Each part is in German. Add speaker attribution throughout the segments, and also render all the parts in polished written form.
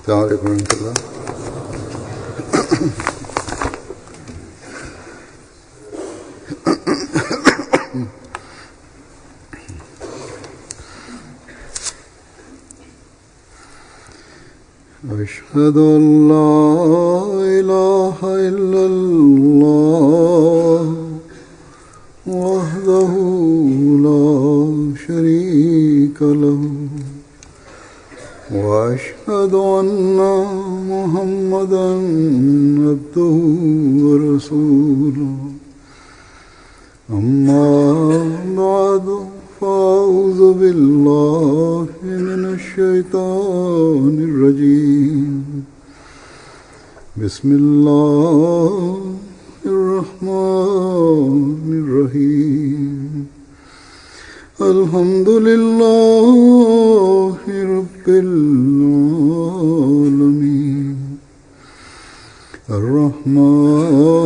Speaker 1: السلام عليكم ورحمة الله. أشهد أن لا إله إلا الله وحده لا شريك له وأشهد أن محمدا عبده ورسوله أما بعد فأعوذ بالله من الشيطان الرجيم بسم الله الرحمن الرحيم الحمد لله رب العالمين الرحمن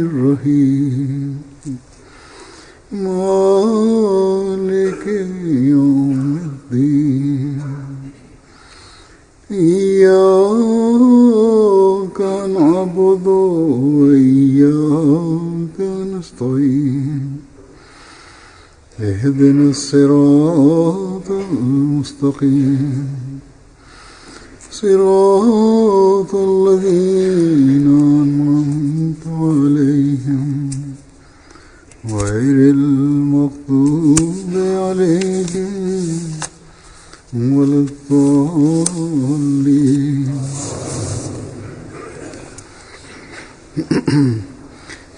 Speaker 1: الرحيم مالك يوم الدين إياك نعبد وإياك نستعين اهدنا الصراط المستقيم صراط الذين أنعمت عليهم غير المغضوب عليهم ولا الضالين.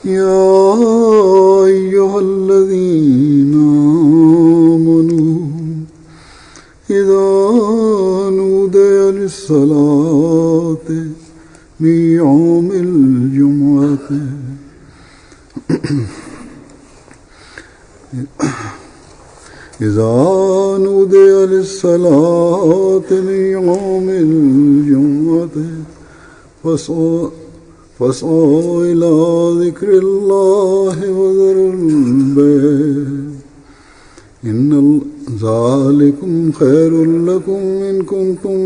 Speaker 1: يا أيها الذين آمنوا إذا نودي للصلاة من يوم الجمعة إذا نودي للصلاة من يوم الجمعة فاسعوا إلى ذكر الله وذروا البيع إن ذلكم خير لكم إن كنتم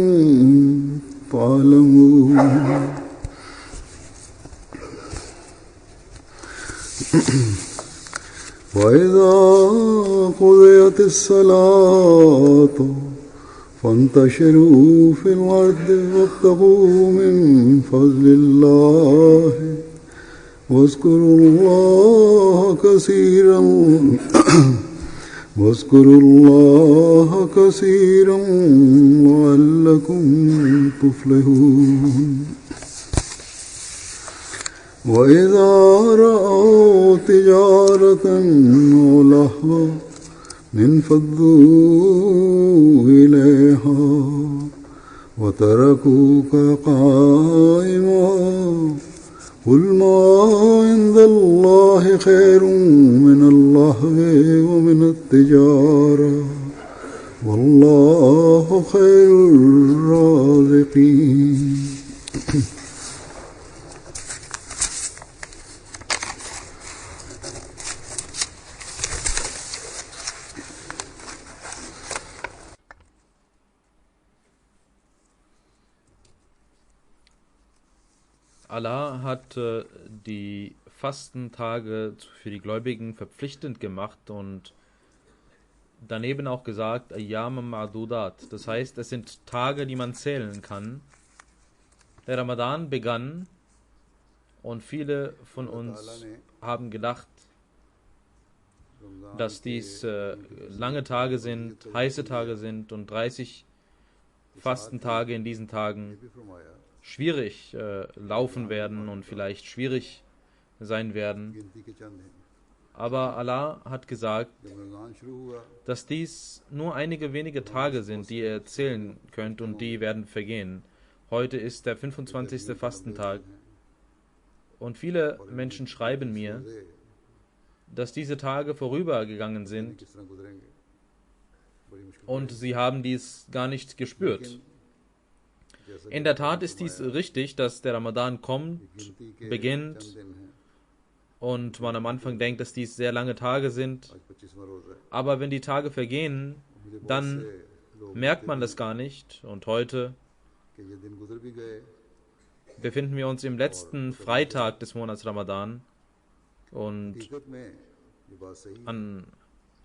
Speaker 1: تعلمون. وإذا قضيت الصلاة فانتشروا في الأرض وابتغوا من فضل الله واذكروا الله كثيرا لعلكم تفلحون. وإذا رأوا تجارة أو لهوا انفضوا إليها وتركوك قائما قل ما عند الله خير من اللهو ومن التجارة والله خير الرازقين.
Speaker 2: Allah hat die Fastentage für die Gläubigen verpflichtend gemacht und daneben auch gesagt, Ayyam Ma'dudat. Das heißt, es sind Tage, die man zählen kann. Der Ramadan begann und viele von uns haben gedacht, dass dies lange Tage sind, heiße Tage sind und 30 Fastentage in diesen Tagen schwierig laufen werden und vielleicht schwierig sein werden. Aber Allah hat gesagt, dass dies nur einige wenige Tage sind, die ihr zählen könnt und die werden vergehen. Heute ist der 25. Fastentag und viele Menschen schreiben mir, dass diese Tage vorübergegangen sind und sie haben dies gar nicht gespürt. In der Tat ist dies richtig, dass der Ramadan kommt, beginnt und man am Anfang denkt, dass dies sehr lange Tage sind. Aber wenn die Tage vergehen, dann merkt man das gar nicht. Und heute
Speaker 1: कि ये दिन गुजर भी गए
Speaker 2: befinden wir uns im letzten Freitag des Monats Ramadan und
Speaker 1: हकीकत में ये बात सही है
Speaker 2: an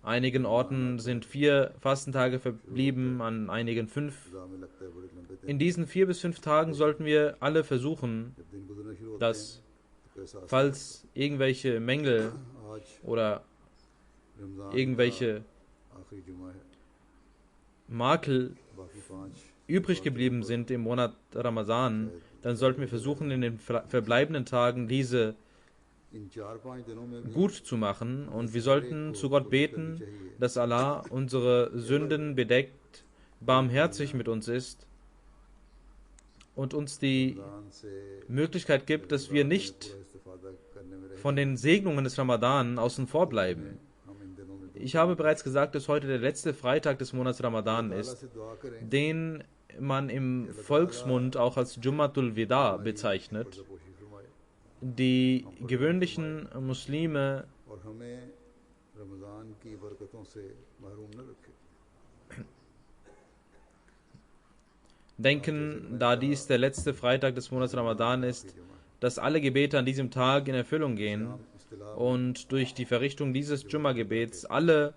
Speaker 2: einigen Orten sind 4 Fastentage verblieben, an einigen 5.
Speaker 1: खुदा में लगता है बड़े लंबे दिन
Speaker 2: In diesen 4 bis 5 Tagen sollten wir alle versuchen,
Speaker 1: जब दिन गुजरना शुरू होते
Speaker 2: dass,
Speaker 1: हैं तो कैसा
Speaker 2: falls irgendwelche Mängel
Speaker 1: आज
Speaker 2: oder
Speaker 1: रमजान
Speaker 2: irgendwelche
Speaker 1: आखिरी जुमा है
Speaker 2: Makel
Speaker 1: बाकी 5
Speaker 2: übrig geblieben sind im Monat Ramazan, dann sollten wir versuchen, in den verbleibenden Tagen diese
Speaker 1: इन 4-5 दिनों में भी
Speaker 2: gut zu machen, und wir sollten zu Gott beten, dass Allah unsere Sünden bedeckt, barmherzig mit uns ist und uns die
Speaker 1: Ramzan से
Speaker 2: Möglichkeit gibt, dass wir nicht
Speaker 1: पूरा इस्तिफादा करने में रहे
Speaker 2: von den Segnungen des Ramadan außen vor bleiben.
Speaker 1: हम इन दिनों में
Speaker 2: Ich habe bereits gesagt, dass heute der letzte Freitag des Monats Ramadan
Speaker 1: अल्लाह
Speaker 2: ist,
Speaker 1: से दुआ करें
Speaker 2: den man im Volksmund auch als Jummatul Wida bezeichnet.
Speaker 1: पोशी फरमाए
Speaker 2: Die gewöhnlichen Muslime
Speaker 1: और हमें रमजान की बरकतों से महरूम न रखे
Speaker 2: denken, da dies der letzte Freitag des Monats Ramadan ist, dass alle Gebete an diesem Tag in Erfüllung gehen und durch die Verrichtung dieses Jumma-Gebets alle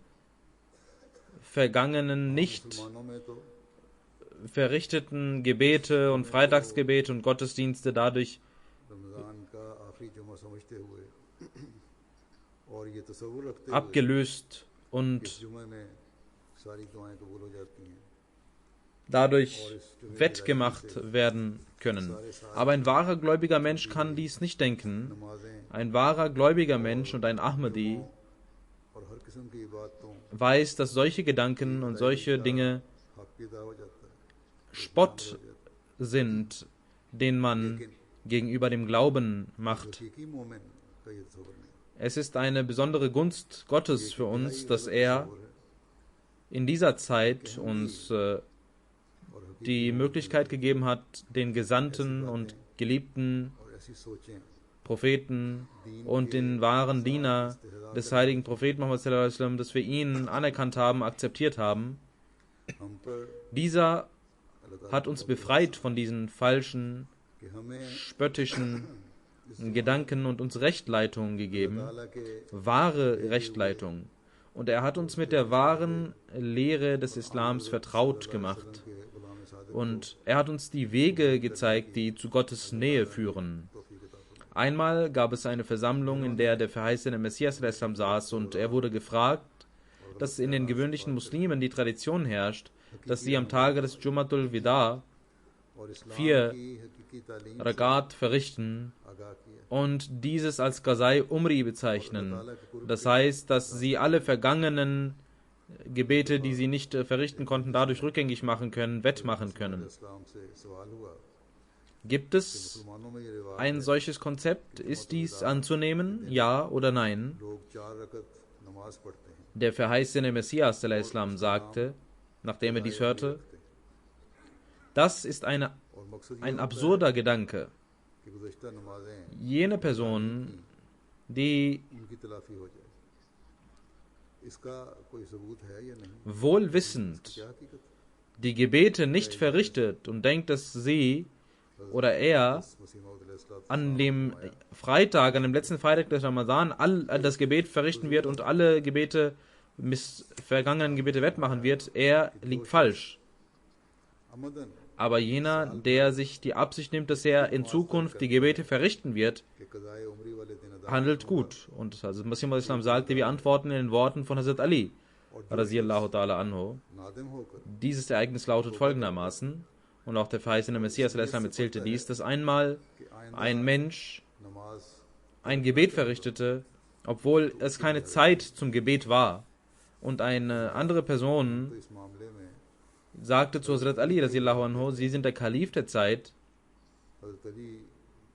Speaker 2: vergangenen, nicht
Speaker 1: मुसलमानों में तो
Speaker 2: verrichteten Gebete und Freitagsgebete und Gottesdienste dadurch
Speaker 1: Ramzan का आखिरी जुमा समझते हुए और ये तसव्वुर रखते हुए
Speaker 2: abgelöst
Speaker 1: इस
Speaker 2: und
Speaker 1: जुमे में सारी दुआएं कबूल हो जाती हैं
Speaker 2: dadurch wettgemacht werden können. Aber ein wahrer gläubiger Mensch kann dies nicht denken.
Speaker 1: नमाजें
Speaker 2: Ein wahrer gläubiger Mensch und ein Ahmadi
Speaker 1: और हर किस्म की इबादतों
Speaker 2: weiß, dass solche Gedanken und solche Dinge
Speaker 1: हक पैदा हो जाता है
Speaker 2: Spott sind, den man gegenüber dem Glauben macht.
Speaker 1: हकीकी मोमिन का ये तसव्वुर नहीं
Speaker 2: Es ist eine besondere Gunst Gottes für uns, dass er in dieser Zeit uns die Möglichkeit gegeben hat, den Gesandten und Geliebten
Speaker 1: और ऐसी सोचें
Speaker 2: Propheten und den wahren Diener des heiligen Propheten Muhammad sallallahu alaihi wasallam, dass wir ihn anerkannt haben, akzeptiert haben.
Speaker 1: हम पर
Speaker 2: Dieser hat uns befreit von diesen falschen,
Speaker 1: कि हमें
Speaker 2: spöttischen Gedanken und uns Rechtleitung gegeben,
Speaker 1: ताला के
Speaker 2: wahre Rechtleitung. Und er hat uns mit der wahren Lehre des Islams vertraut gemacht.
Speaker 1: के गुलाम Sadiq
Speaker 2: Und er hat uns die Wege gezeigt, die zu Gottes Nähe führen.
Speaker 1: तौफीक अता फरमाए
Speaker 2: Einmal gab es eine Versammlung, in der der verheißene Messias al-Islam saß, und er wurde gefragt, dass in den gewöhnlichen Muslimen die Tradition herrscht, dass sie am Tage des Jummatul Wida
Speaker 1: और इस्लाम
Speaker 2: 4
Speaker 1: की हकीकी तालीम
Speaker 2: Rakat verrichten
Speaker 1: आगाह किया
Speaker 2: und dieses als Qazai Umri bezeichnen. Das heißt, dass sie alle vergangenen Gebete, die sie nicht verrichten konnten, dadurch rückgängig machen können, wettmachen können.
Speaker 1: इस्लाम से सवाल हुआ
Speaker 2: Gibt es
Speaker 1: मुसलमानों में ये रिवाज
Speaker 2: ein solches Konzept? Ist dies anzunehmen? Ja oder nein?
Speaker 1: लोग 4 रकत नमाज पढ़ते हैं
Speaker 2: Der verheißene Messias der Islam sagte, nachdem er dies hörte, das ist
Speaker 1: और मकसद ये
Speaker 2: ein
Speaker 1: होता है
Speaker 2: absurder Gedanke.
Speaker 1: कि गुज़श्ता नमाजें
Speaker 2: Jene Personen, die
Speaker 1: उनकी तलाफी हो जाए इसका कोई सबूत है या नहीं
Speaker 2: wohl wissend
Speaker 1: क्या हकीकत
Speaker 2: die Gebete nicht verrichtet und denkt, dass sie oder er
Speaker 1: मसीह मौद अलैहिस्सलाम
Speaker 2: an dem Freitag, an dem letzten Freitag des Ramadan, das Gebet verrichten wird und alle Gebete, vergangenen Gebete wettmachen wird, er liegt falsch.
Speaker 1: अमदन
Speaker 2: Aber jener, der sich die Absicht nimmt, dass er in Zukunft die Gebete verrichten wird,
Speaker 1: के क़ज़ाए उमरी वाले दिन अदा
Speaker 2: handelt gut. Und Hazrat Masih Maud Islam sagte, wir antworten in den Worten von Hazrat Ali, Radiyallahu ta'ala anhu.
Speaker 1: Nadim होकर
Speaker 2: Dieses Ereignis lautet folgendermaßen, und auch der verheißene Messias al-Islam erzählte dies, dass einmal
Speaker 1: कि आइंदा
Speaker 2: ein Mensch
Speaker 1: नमाज
Speaker 2: ein Gebet verrichtete, obwohl es keine Zeit zum Gebet war. Und eine andere
Speaker 1: तो
Speaker 2: Person
Speaker 1: इस मामले में
Speaker 2: sagte zu Hazrat Ali, radiyallahu anhu, Sie sind der Kalif der Zeit,
Speaker 1: हज़रत अली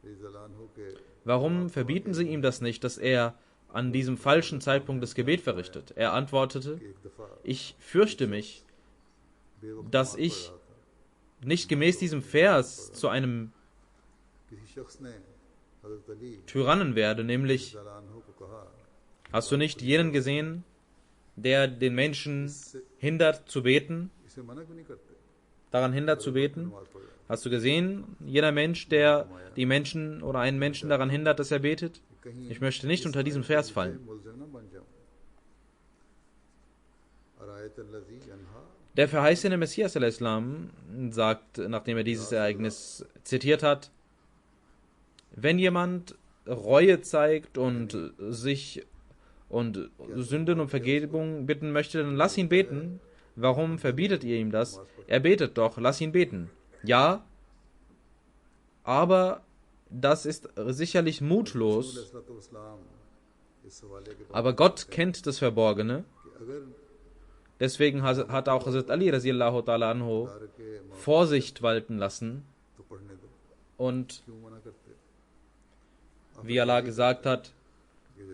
Speaker 1: रज़ियल्लाहु अन्हु के
Speaker 2: warum verbieten Sie ihm das nicht, dass er an diesem falschen Zeitpunkt das Gebet verrichtet? Er antwortete,
Speaker 1: एक दफ़ा
Speaker 2: ich fürchte mich,
Speaker 1: बेवकूफ़
Speaker 2: dass
Speaker 1: पढ़
Speaker 2: ich
Speaker 1: रहा था
Speaker 2: nicht gemäß diesem Vers zu einem
Speaker 1: किसी शख्स ने हज़रत अली
Speaker 2: Tyrannen werde, nämlich,
Speaker 1: रज़ियल्लाहु अन्हु को कहा
Speaker 2: hast du nicht jenen gesehen, der den Menschen hindert zu beten,
Speaker 1: इसे मना क्यों नहीं करते
Speaker 2: daran hindert zu beten?
Speaker 1: नमाज पढ़ रहा है
Speaker 2: Hast du gesehen, jener Mensch, der die Menschen oder einen Menschen daran hindert, dass er betet? Ich möchte nicht unter diesem Vers fallen. Der verheißene Messias al-Islam sagt, nachdem er dieses Ereignis zitiert hat, wenn jemand Reue zeigt und sich und Sünden um Vergebung bitten möchte, dann lass ihn beten. Warum verbietet ihr ihm das? Er betet doch, lass ihn beten. Ja, aber das ist sicherlich mutlos. Aber Gott kennt das Verborgene. Deswegen hat auch Hazrat Ali radiallahu ta'ala anhu Vorsicht walten lassen. Und wie Allah gesagt hat,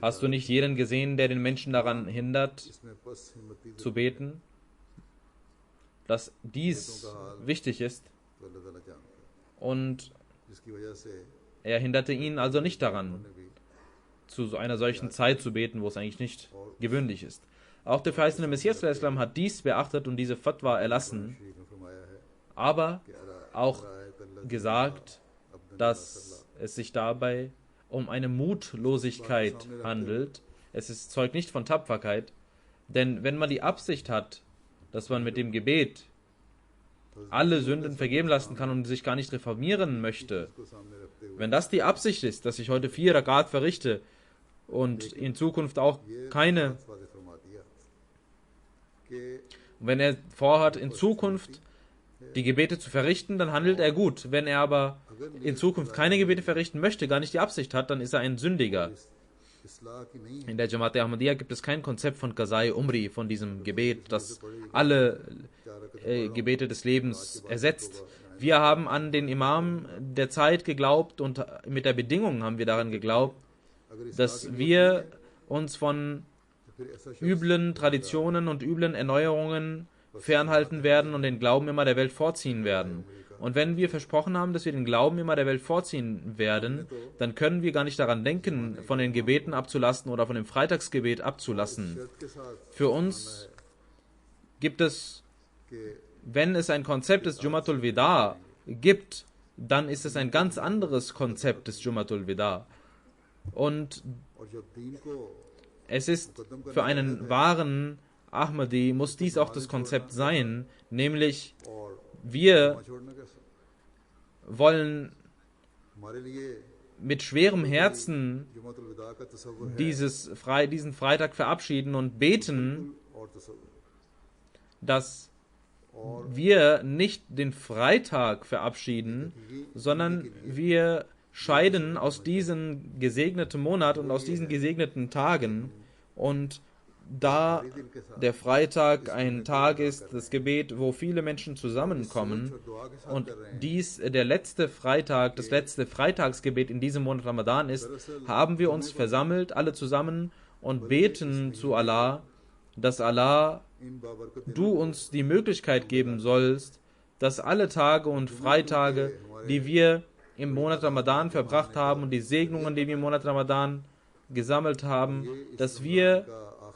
Speaker 2: hast du nicht jeden gesehen, der den Menschen daran hindert, zu beten? Dass dies wichtig ist. Und er hinderte ihn also nicht daran, zu so einer solchen Zeit zu beten, wo es eigentlich nicht gewöhnlich ist. Auch der verheißene Messias al-Islam hat dies beachtet und diese Fatwa erlassen, aber auch gesagt, dass es sich dabei um eine Mutlosigkeit handelt. Es zeugt nicht von Tapferkeit, denn wenn man die Absicht hat, dass man mit dem Gebet alle Sünden vergeben lassen kann und sich gar nicht reformieren möchte, wenn das die Absicht ist, dass ich heute 4 Rakat verrichte und in Zukunft auch keine, wenn er vorhat, in Zukunft die Gebete zu verrichten, dann handelt er gut. Wenn er aber in Zukunft keine Gebete verrichten möchte, gar nicht die Absicht hat, dann ist er ein Sündiger. In der Jamaat Ahmadiyya gibt es kein Konzept von Qazai Umri, von diesem Gebet, das alle Gebete des Lebens ersetzt. Wir haben an den Imam der Zeit geglaubt und mit der Bedingung haben wir daran geglaubt, dass wir uns von üblen Traditionen und üblen Erneuerungen fernhalten werden und den Glauben immer der Welt vorziehen werden. Und wenn wir versprochen haben, dass wir den Glauben immer der Welt vorziehen werden, dann können wir gar nicht daran denken, von den Gebeten abzulassen oder von dem Freitagsgebet abzulassen. Für uns gibt es, wenn es ein Konzept des Jumatul Wida gibt, dann ist es ein ganz anderes Konzept des Jumatul Wida. Und es ist für einen wahren Ahmadi, muss dies auch das Konzept sein, nämlich wir wollen mit schwerem Herzen diesen Freitag verabschieden und beten, dass wir nicht den Freitag verabschieden, sondern wir scheiden aus diesem gesegneten Monat und aus diesen gesegneten Tagen. Und da der Freitag ein Tag ist, das Gebet, wo viele Menschen zusammenkommen und dies der letzte Freitag, das letzte Freitagsgebet in diesem Monat Ramadan ist, haben wir uns versammelt, alle zusammen und beten zu Allah, dass Allah, du uns die Möglichkeit geben sollst, dass alle Tage und Freitage, die wir im Monat Ramadan verbracht haben und die Segnungen, die wir im Monat Ramadan gesammelt haben, dass wir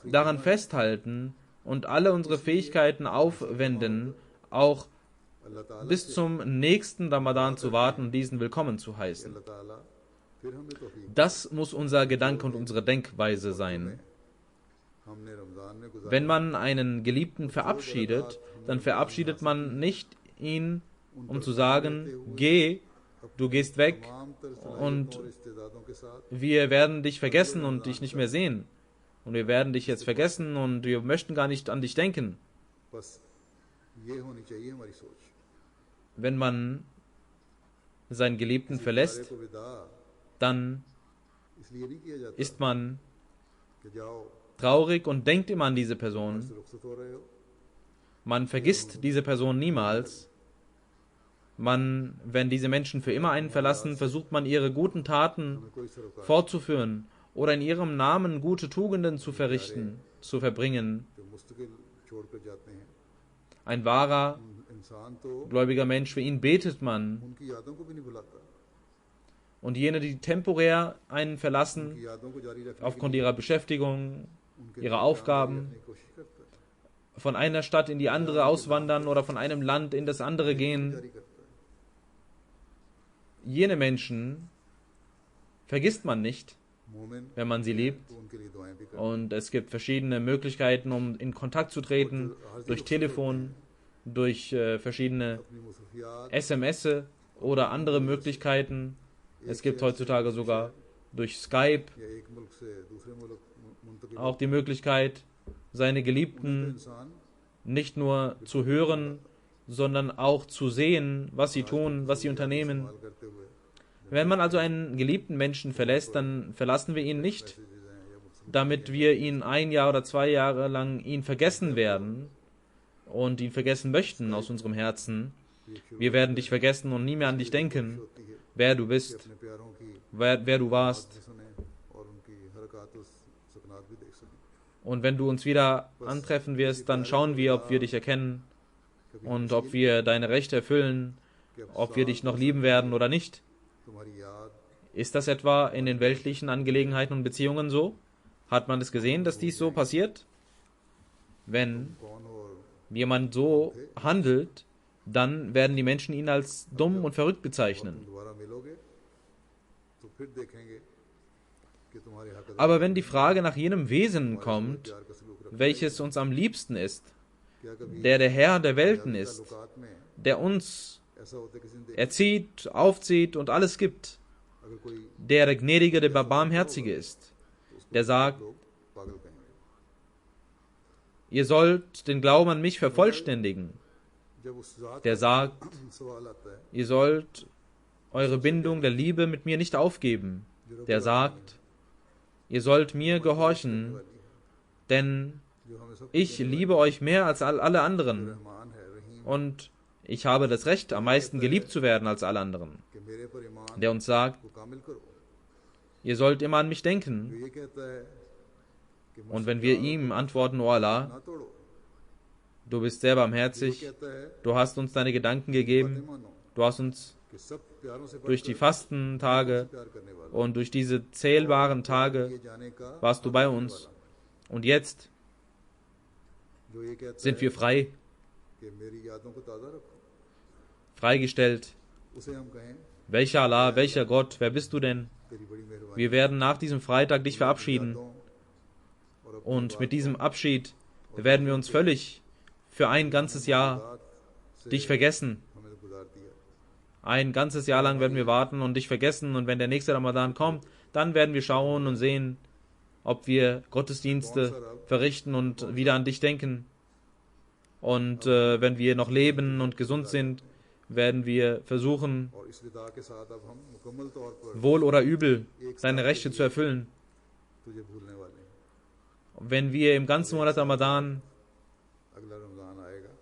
Speaker 2: daran festhalten und alle unsere Fähigkeiten aufwenden, auch bis zum nächsten Ramadan zu warten und diesen willkommen zu heißen. Das muss unser Gedanke und unsere Denkweise sein. Wenn man einen Geliebten verabschiedet, dann verabschiedet man nicht ihn, um zu sagen, geh, du gehst weg und wir werden dich vergessen und dich nicht mehr sehen. Und wir werden dich jetzt vergessen und wir möchten gar nicht an dich denken. Wenn man seinen Geliebten verlässt, dann ist man traurig und denkt immer an diese Person. Man vergisst diese Person niemals. Wenn diese Menschen für immer einen verlassen, versucht man ihre guten Taten fortzuführen oder in ihrem Namen gute Tugenden zu verrichten, zu verbringen. Ein wahrer, gläubiger Mensch, für ihn betet man. Und jene, die temporär einen verlassen, aufgrund ihrer Beschäftigung, ihrer Aufgaben, von einer Stadt in die andere auswandern oder von einem Land in das andere gehen, jene Menschen vergisst man nicht,
Speaker 1: मोमिन
Speaker 2: wenn man sie liebt.
Speaker 1: तो उनके लिए दुआएं भी कर
Speaker 2: Und es gibt verschiedene Möglichkeiten, um in Kontakt zu treten, durch Telefon, durch verschiedene
Speaker 1: अपनी मुसफियात
Speaker 2: SMS oder andere Möglichkeiten. Es gibt heutzutage sogar durch Skype
Speaker 1: या एक मुल्क से दूसरे मुल्क मुंतकिल
Speaker 2: auch die Möglichkeit, seine Geliebten
Speaker 1: इंसान
Speaker 2: nicht nur zu hören, sondern auch zu sehen, was sie tun, was sie unternehmen.
Speaker 1: इस्तेमाल करते हुए
Speaker 2: Wenn man also einen geliebten Menschen verlässt, dann verlassen wir ihn nicht, damit wir ihn 1 Jahr oder 2 Jahre lang ihn vergessen werden und ihn vergessen möchten aus unserem Herzen. Wir werden dich vergessen und nie mehr an dich denken, wer du bist,
Speaker 1: अपने प्यारों की
Speaker 2: wer du warst.
Speaker 1: बातें सुने और उनकी हरकत और सकनात भी देख सकें
Speaker 2: Und wenn du uns wieder antreffen wirst, dann schauen wir, ob wir dich erkennen und ob wir deine Rechte erfüllen, ob wir dich noch lieben werden oder nicht.
Speaker 1: तुम्हारी याद
Speaker 2: Ist das etwa in den weltlichen Angelegenheiten und Beziehungen so? Hat man es gesehen, dass dies so passiert? Wenn
Speaker 1: कौन हो और
Speaker 2: jemand so handelt, dann werden die Menschen ihn als dumm und verrückt bezeichnen.
Speaker 1: तुम दोबारा मिलोगे तो फिर देखेंगे कि तुम्हारे हक
Speaker 2: Aber wenn die Frage nach jenem Wesen kommt,
Speaker 1: प्यार का सलूक रखा
Speaker 2: welches uns am liebsten ist,
Speaker 1: क्या कभी
Speaker 2: der Herr der Welten ist,
Speaker 1: ताल्लुकात में
Speaker 2: der uns
Speaker 1: ऐसा होता है किसी ने
Speaker 2: erzieht, aufzieht und alles gibt,
Speaker 1: अगर कोई
Speaker 2: der Gnädige, der Barmherzige ist, der sagt,
Speaker 1: लोग पागल कहेंगे
Speaker 2: ihr sollt den Glauben an mich vervollständigen,
Speaker 1: जब उस जात
Speaker 2: der sagt,
Speaker 1: का सवाल आता है
Speaker 2: ihr sollt eure Bindung der Liebe mit mir nicht aufgeben, der sagt, ihr sollt mir gehorchen, denn
Speaker 1: जो हमें सब
Speaker 2: ich liebe euch mehr als alle anderen
Speaker 1: Rahman है रहीम
Speaker 2: und ich habe das Recht, am meisten geliebt zu werden als alle anderen,
Speaker 1: कि मेरे पर ईमान
Speaker 2: der uns sagt,
Speaker 1: को कामिल करो
Speaker 2: ihr sollt immer an mich
Speaker 1: जो
Speaker 2: denken.
Speaker 1: ये कहता है कि
Speaker 2: Und wenn wir ihm antworten, O Allah,
Speaker 1: ना तोड़ो
Speaker 2: du bist sehr
Speaker 1: ये
Speaker 2: barmherzig,
Speaker 1: कहता है
Speaker 2: du hast uns deine Gedanken
Speaker 1: बातें
Speaker 2: gegeben,
Speaker 1: मानो
Speaker 2: du hast uns
Speaker 1: कि सब प्यारों से
Speaker 2: durch die
Speaker 1: बढ़कर
Speaker 2: Fastentage
Speaker 1: प्यार करने वाला
Speaker 2: und durch diese zählbaren Tage
Speaker 1: ये जाने का
Speaker 2: warst du bei uns. Und jetzt
Speaker 1: जो ये कहता
Speaker 2: sind
Speaker 1: है
Speaker 2: wir frei,
Speaker 1: कि मेरी यादों को ताज़ा रखो
Speaker 2: freigestellt.
Speaker 1: उसे हम कहें
Speaker 2: Welcher Allah, welcher Gott, wer bist du denn?
Speaker 1: तेरी बड़ी मेहरबानी
Speaker 2: Wir werden nach diesem Freitag dich verabschieden.
Speaker 1: यादों और अपनी
Speaker 2: Und mit diesem Abschied werden wir uns völlig für ein ganzes Jahr
Speaker 1: बात से
Speaker 2: dich vergessen.
Speaker 1: हमें गुजार दिया
Speaker 2: Ein ganzes Jahr lang werden wir warten und dich vergessen. Und wenn der nächste Ramadan kommt, dann werden wir schauen und sehen, ob wir Gottesdienste verrichten und wieder an dich denken. Und wenn wir noch leben und gesund sind, werden wir versuchen,
Speaker 1: और इस विदा के साथ अब हम मुकम्मल तौर पर
Speaker 2: wohl oder übel, seine Rechte zu erfüllen.
Speaker 1: तुझे भूलने वाले हैं
Speaker 2: Wenn wir im ganzen Monat Ramadan
Speaker 1: अगला रमजान आएगा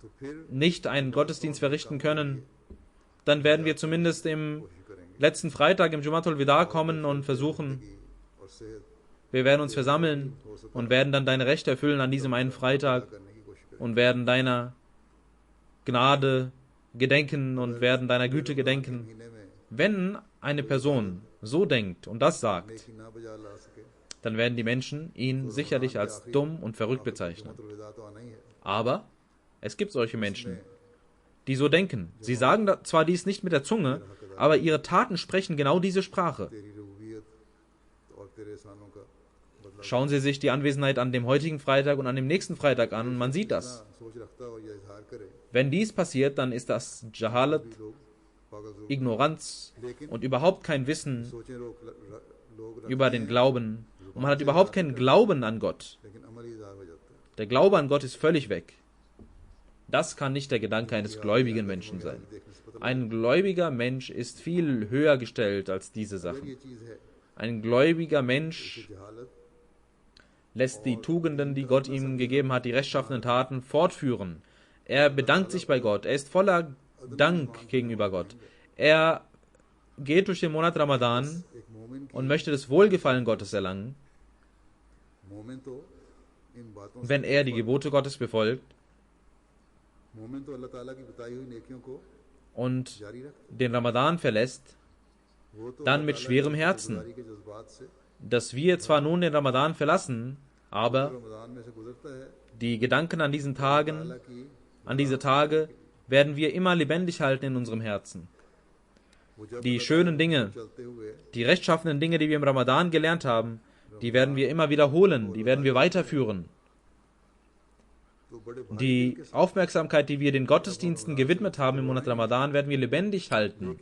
Speaker 1: तो फिर
Speaker 2: nicht einen Gottesdienst verrichten können, dann werden wir zumindest im
Speaker 1: कोशिश करेंगे
Speaker 2: letzten Freitag im Jumatul Wida kommen und versuchen,
Speaker 1: और सेहत
Speaker 2: wir werden uns versammeln und werden dann deine Rechte erfüllen an diesem einen Freitag
Speaker 1: करने की कोशिश करेंगे
Speaker 2: und werden deiner Gnade gedenken und werden deiner Güte gedenken.
Speaker 1: महीने में
Speaker 2: Wenn eine Person so denkt und das sagt,
Speaker 1: नेकी ना बजा ला सके
Speaker 2: dann werden die Menschen ihn sicherlich als dumm und verrückt bezeichnen.
Speaker 1: Jumatul विदा तो आना ही है
Speaker 2: Aber es gibt solche Menschen, die so denken. Sie sagen zwar dies nicht mit der Zunge, aber ihre Taten sprechen genau diese Sprache.
Speaker 1: तेरी रबूबियत और तेरे एहसानों का बदला
Speaker 2: Schauen Sie sich die Anwesenheit an dem heutigen Freitag und an dem nächsten Freitag an und man sieht das.
Speaker 1: सोच रखता हो या इजहार करे
Speaker 2: Wenn dies passiert, dann ist das Jahalat,
Speaker 1: भी लोग पागल जरूर
Speaker 2: Ignoranz und überhaupt kein Wissen
Speaker 1: सोचें लोग
Speaker 2: über den Glauben. Und man hat überhaupt keinen Glauben an Gott.
Speaker 1: लेकिन अमल ही इजहार हो जाता है
Speaker 2: Der Glaube an Gott ist völlig weg. Das kann nicht der Gedanke eines gläubigen Menschen sein.
Speaker 1: देखने से पता
Speaker 2: Ein gläubiger Mensch ist viel höher gestellt als diese
Speaker 1: अगर
Speaker 2: Sachen.
Speaker 1: ये चीज है
Speaker 2: Ein gläubiger Mensch
Speaker 1: जहालत
Speaker 2: lässt die Tugenden, die Gott ihm gegeben hat, die rechtschaffenen Taten fortführen. Er bedankt sich bei Gott. Er ist voller Dank gegenüber Gott. Er geht durch den Monat Ramadan
Speaker 1: एक मोमिन की
Speaker 2: und möchte das Wohlgefallen Gottes erlangen,
Speaker 1: मोमिन तो इन बातों से
Speaker 2: wenn er die Gebote Gottes befolgt
Speaker 1: मोमिन तो अल्लाह ताला की बताई हुई नेकियों को
Speaker 2: und
Speaker 1: जारी रखता
Speaker 2: den Ramadan verlässt,
Speaker 1: है वो तो
Speaker 2: dann mit
Speaker 1: अल्लाह ताला
Speaker 2: schwerem
Speaker 1: की
Speaker 2: Herzen,
Speaker 1: गुजारी के जज्बात से
Speaker 2: dass wir zwar nun den Ramadan verlassen, aber
Speaker 1: Ramzan में से गुजरता है
Speaker 2: die Gedanken an diesen Tagen,
Speaker 1: अल्लाह की
Speaker 2: an diese Tage werden wir immer lebendig halten in unserem Herzen. Die schönen Dinge, die rechtschaffenen Dinge, die wir im Ramadan gelernt haben, die werden wir immer wiederholen, die werden wir weiterführen. Die Aufmerksamkeit, die wir den Gottesdiensten gewidmet haben im Monat Ramadan, werden wir lebendig halten.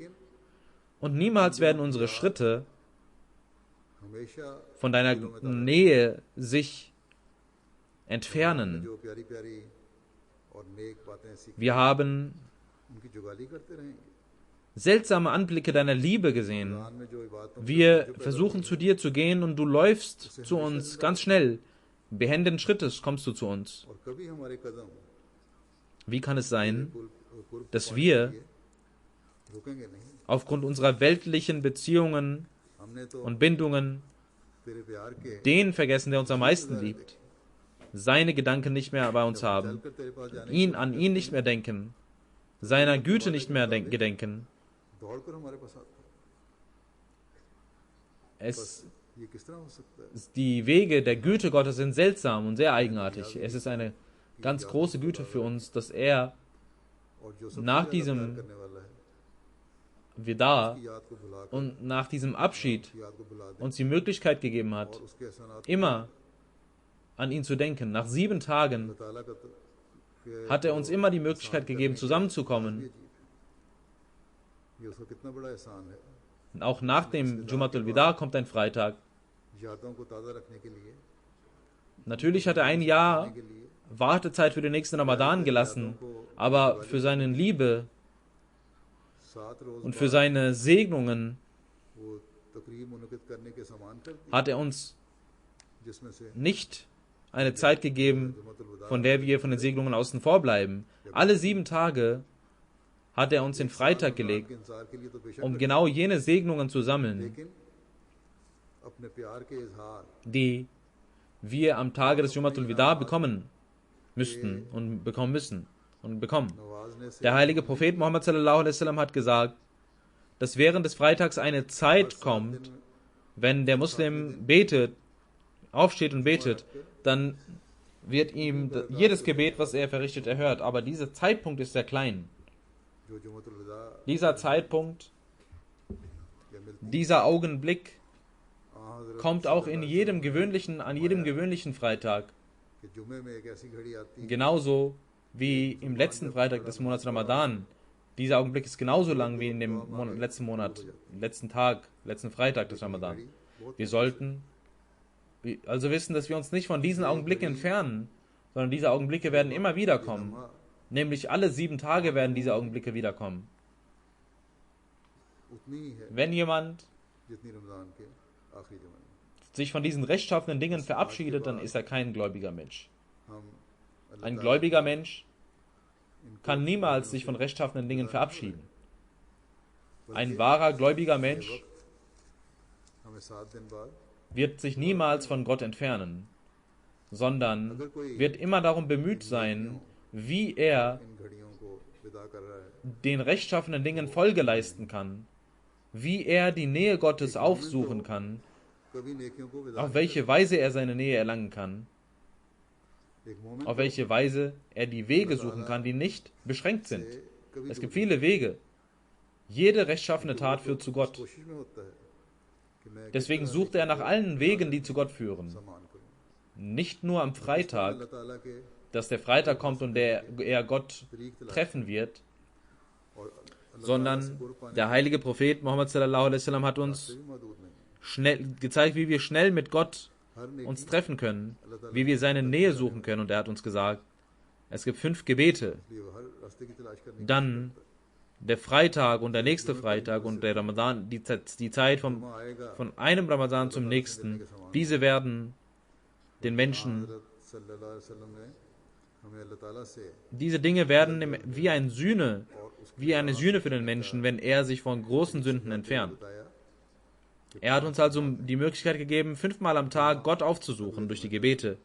Speaker 2: Und niemals werden unsere Schritte von deiner Nähe sich entfernen. Wir haben seltsame Anblicke deiner Liebe gesehen. Wir versuchen zu dir zu gehen und du läufst zu uns ganz schnell. Behenden Schrittes kommst du zu uns. Wie kann es sein, dass wir aufgrund unserer weltlichen Beziehungen und Bindungen den vergessen, der uns am meisten liebt, seine Gedanken nicht mehr bei uns haben, an ihn nicht mehr denken, seiner Güte nicht mehr gedenken? Die Wege der Güte Gottes sind seltsam und sehr eigenartig. Es ist eine ganz große Güte für uns, dass er nach diesem Veda und nach diesem Abschied uns die Möglichkeit gegeben hat, immer an ihn zu denken. Nach 7 Tagen hat er uns immer die Möglichkeit gegeben, zusammenzukommen. Und auch nach dem Jumatul Wida kommt ein Freitag. Natürlich hat er ein Jahr Wartezeit für den nächsten Ramadan gelassen, aber für seine Liebe und für seine Segnungen hat er uns nicht eine Zeit gegeben, von der wir von den Segnungen außen vor bleiben. Alle 7 Tage hat er uns den Freitag gelegt, um genau jene Segnungen zu sammeln, die wir am Tage des Jumatul Wida bekommen müssten und bekommen müssen und bekommen. Der heilige Prophet Muhammad sallallahu alaihi wasallam hat gesagt, dass während des Freitags eine Zeit kommt, wenn der Muslim betet, aufsteht und betet, dann wird ihm jedes Gebet, was er verrichtet, erhört. Aber dieser Zeitpunkt ist sehr klein. Dieser Zeitpunkt, dieser Augenblick kommt auch an jedem gewöhnlichen Freitag. Genauso wie im letzten Freitag des Monats Ramadan. Dieser Augenblick ist genauso lang wie in dem letzten Freitag des Ramadan. Wir sollten also wissen, dass wir uns nicht von diesen Augenblicken entfernen, sondern diese Augenblicke werden immer wieder kommen. Nämlich alle 7 Tage werden diese Augenblicke wiederkommen. Wenn jemand sich von diesen rechtschaffenen Dingen verabschiedet, dann ist er kein gläubiger Mensch. Ein gläubiger Mensch kann niemals sich von rechtschaffenen Dingen verabschieden. Ein wahrer gläubiger Mensch wird sich niemals von Gott entfernen, sondern wird immer darum bemüht sein, wie er den rechtschaffenen Dingen Folge leisten kann, wie er die Nähe Gottes aufsuchen kann, auf welche Weise er seine Nähe erlangen kann, auf welche Weise er die Wege suchen kann, die nicht beschränkt sind. Es gibt viele Wege. Jede rechtschaffene Tat führt zu Gott. Deswegen sucht er nach allen Wegen, die zu Gott führen. Nicht nur am Freitag, dass der Freitag kommt und er Gott treffen wird, sondern der heilige Prophet Muhammad sallallahu alaihi wasallam hat uns gezeigt, wie wir schnell mit Gott uns treffen können, wie wir seine Nähe suchen können. Und er hat uns gesagt, es gibt 5 Gebete. Dann der Freitag und der nächste Freitag und der Ramadan, die Zeit von einem Ramadan zum nächsten, diese werden den Menschen, diese Dinge werden wie eine Sühne für den Menschen, wenn er sich von großen Sünden entfernt. Er hat uns also die Möglichkeit gegeben, 5-mal am Tag Gott aufzusuchen durch die Gebete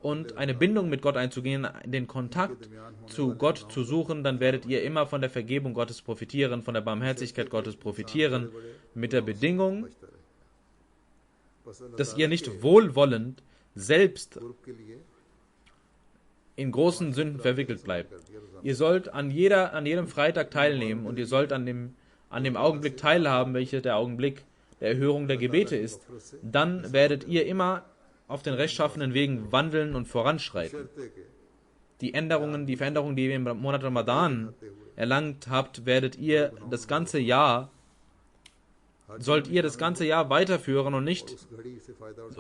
Speaker 2: und eine Bindung mit Gott einzugehen, den Kontakt zu Gott zu suchen. Dann werdet ihr immer von der Vergebung Gottes profitieren, von der Barmherzigkeit Gottes profitieren, mit der Bedingung, dass ihr nicht wohlwollend selbst in großen Sünden verwickelt bleibt. Ihr sollt an jedem Freitag teilnehmen und ihr sollt an an dem Augenblick teilhaben, welcher der Augenblick der Erhörung der Gebete ist, dann werdet ihr immer auf den rechtschaffenen Wegen wandeln und voranschreiten. Die Veränderungen, die ihr im Monat Ramadan erlangt habt, sollt ihr das ganze Jahr weiterführen und nicht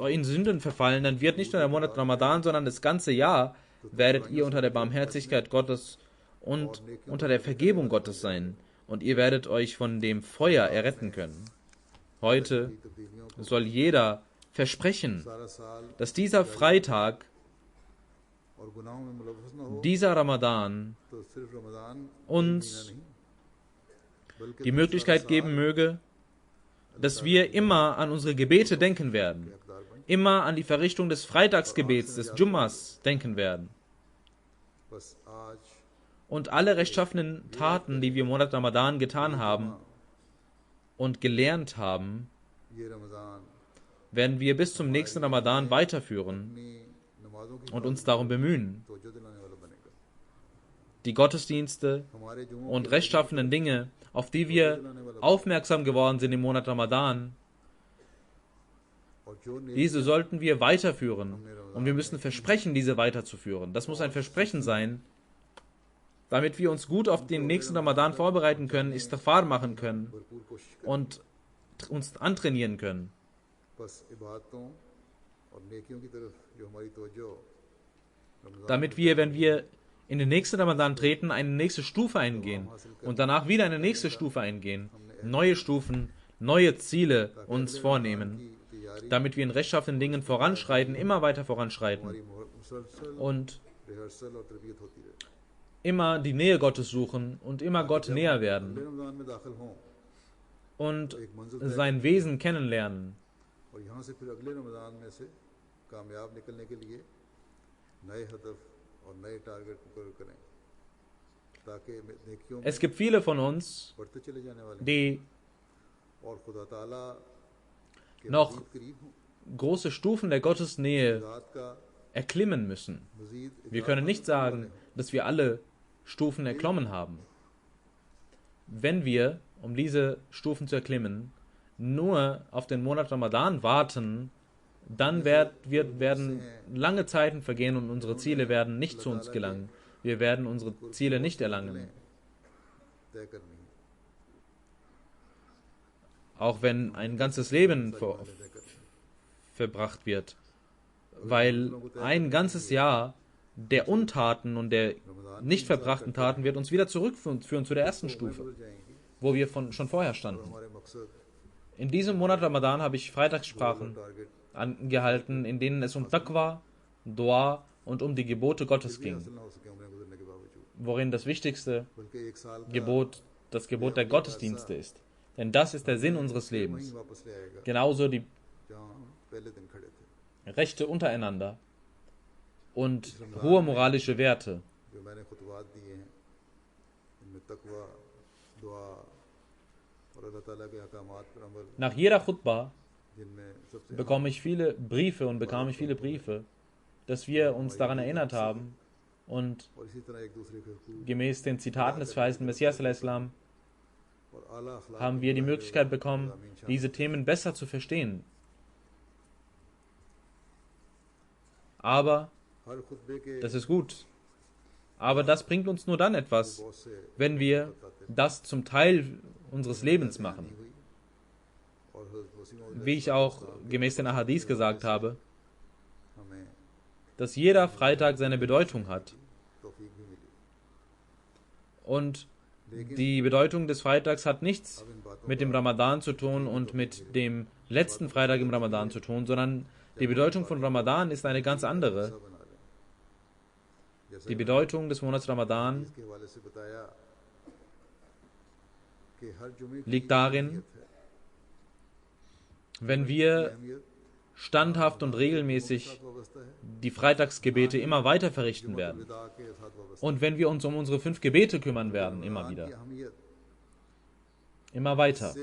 Speaker 2: in Sünden verfallen. Dann wird nicht nur der Monat Ramadan, sondern das ganze Jahr werdet ihr unter der Barmherzigkeit Gottes und unter der Vergebung Gottes sein. Und ihr werdet euch von dem Feuer erretten können. Heute soll jeder versprechen, dass dieser Freitag, dieser Ramadan uns die Möglichkeit geben möge, dass wir immer an unsere Gebete denken werden, immer an die Verrichtung des Freitagsgebets, des Jummas denken werden. Und alle rechtschaffenen Taten, die wir im Monat Ramadan getan haben und gelernt haben, werden wir bis zum nächsten Ramadan weiterführen und uns darum bemühen, die Gottesdienste und rechtschaffenen Dinge, auf die wir aufmerksam geworden sind im Monat Ramadan, diese sollten wir weiterführen. Und wir müssen versprechen, diese weiterzuführen. Das muss ein Versprechen sein, damit wir uns gut auf den nächsten Ramadan vorbereiten können, Istighfar machen können und uns antrainieren können. Damit wir, wenn wir in den nächsten Ramadan treten, eine nächste Stufe eingehen und danach wieder eine nächste Stufe eingehen, neue Stufen, neue Ziele uns vornehmen, damit wir in rechtschaffenen Dingen voranschreiten, immer weiter voranschreiten und immer die Nähe Gottes suchen und immer Gott näher werden und sein Wesen kennenlernen. Es gibt viele von uns, die noch große Stufen der Gottesnähe erklimmen müssen. Wir können nicht sagen, dass wir alle Stufen erklommen haben. Wenn wir, um diese Stufen zu erklimmen, nur auf den Monat Ramadan warten, dann werden lange Zeiten vergehen und unsere Ziele werden nicht zu uns gelangen. Wir werden unsere Ziele nicht erlangen. Auch wenn ein ganzes Leben verbracht wird, weil ein ganzes Jahr der Untaten und der nicht verbrachten Taten wird uns wieder zurückführen zu der ersten Stufe, wo wir schon vorher standen. In diesem Monat Ramadan habe ich Freitagssprachen angehalten, in denen es um Taqwa, Dua und um die Gebote Gottes ging, worin das wichtigste Gebot das Gebot der Gottesdienste ist. Denn das ist der Sinn unseres Lebens. Genauso die Rechte untereinander und hohe moralische Werte. Nach jeder Khutbah bekam ich viele Briefe, dass wir uns daran erinnert haben und gemäß den Zitaten des verheißten Messias al-Islam haben wir die Möglichkeit bekommen, diese Themen besser zu verstehen. Aber das ist gut. Aber das bringt uns nur dann etwas, wenn wir das zum Teil unseres Lebens machen. Wie ich auch gemäß den Ahadith gesagt habe, dass jeder Freitag seine Bedeutung hat. Und die Bedeutung des Freitags hat nichts mit dem Ramadan zu tun und mit dem letzten Freitag im Ramadan zu tun, sondern die Bedeutung von Ramadan ist eine ganz andere. Die Bedeutung des Monats Ramadan liegt darin, wenn wir standhaft und regelmäßig die Freitagsgebete immer weiter verrichten werden und wenn wir uns um unsere 5 Gebete kümmern werden, immer wieder. Immer weiter.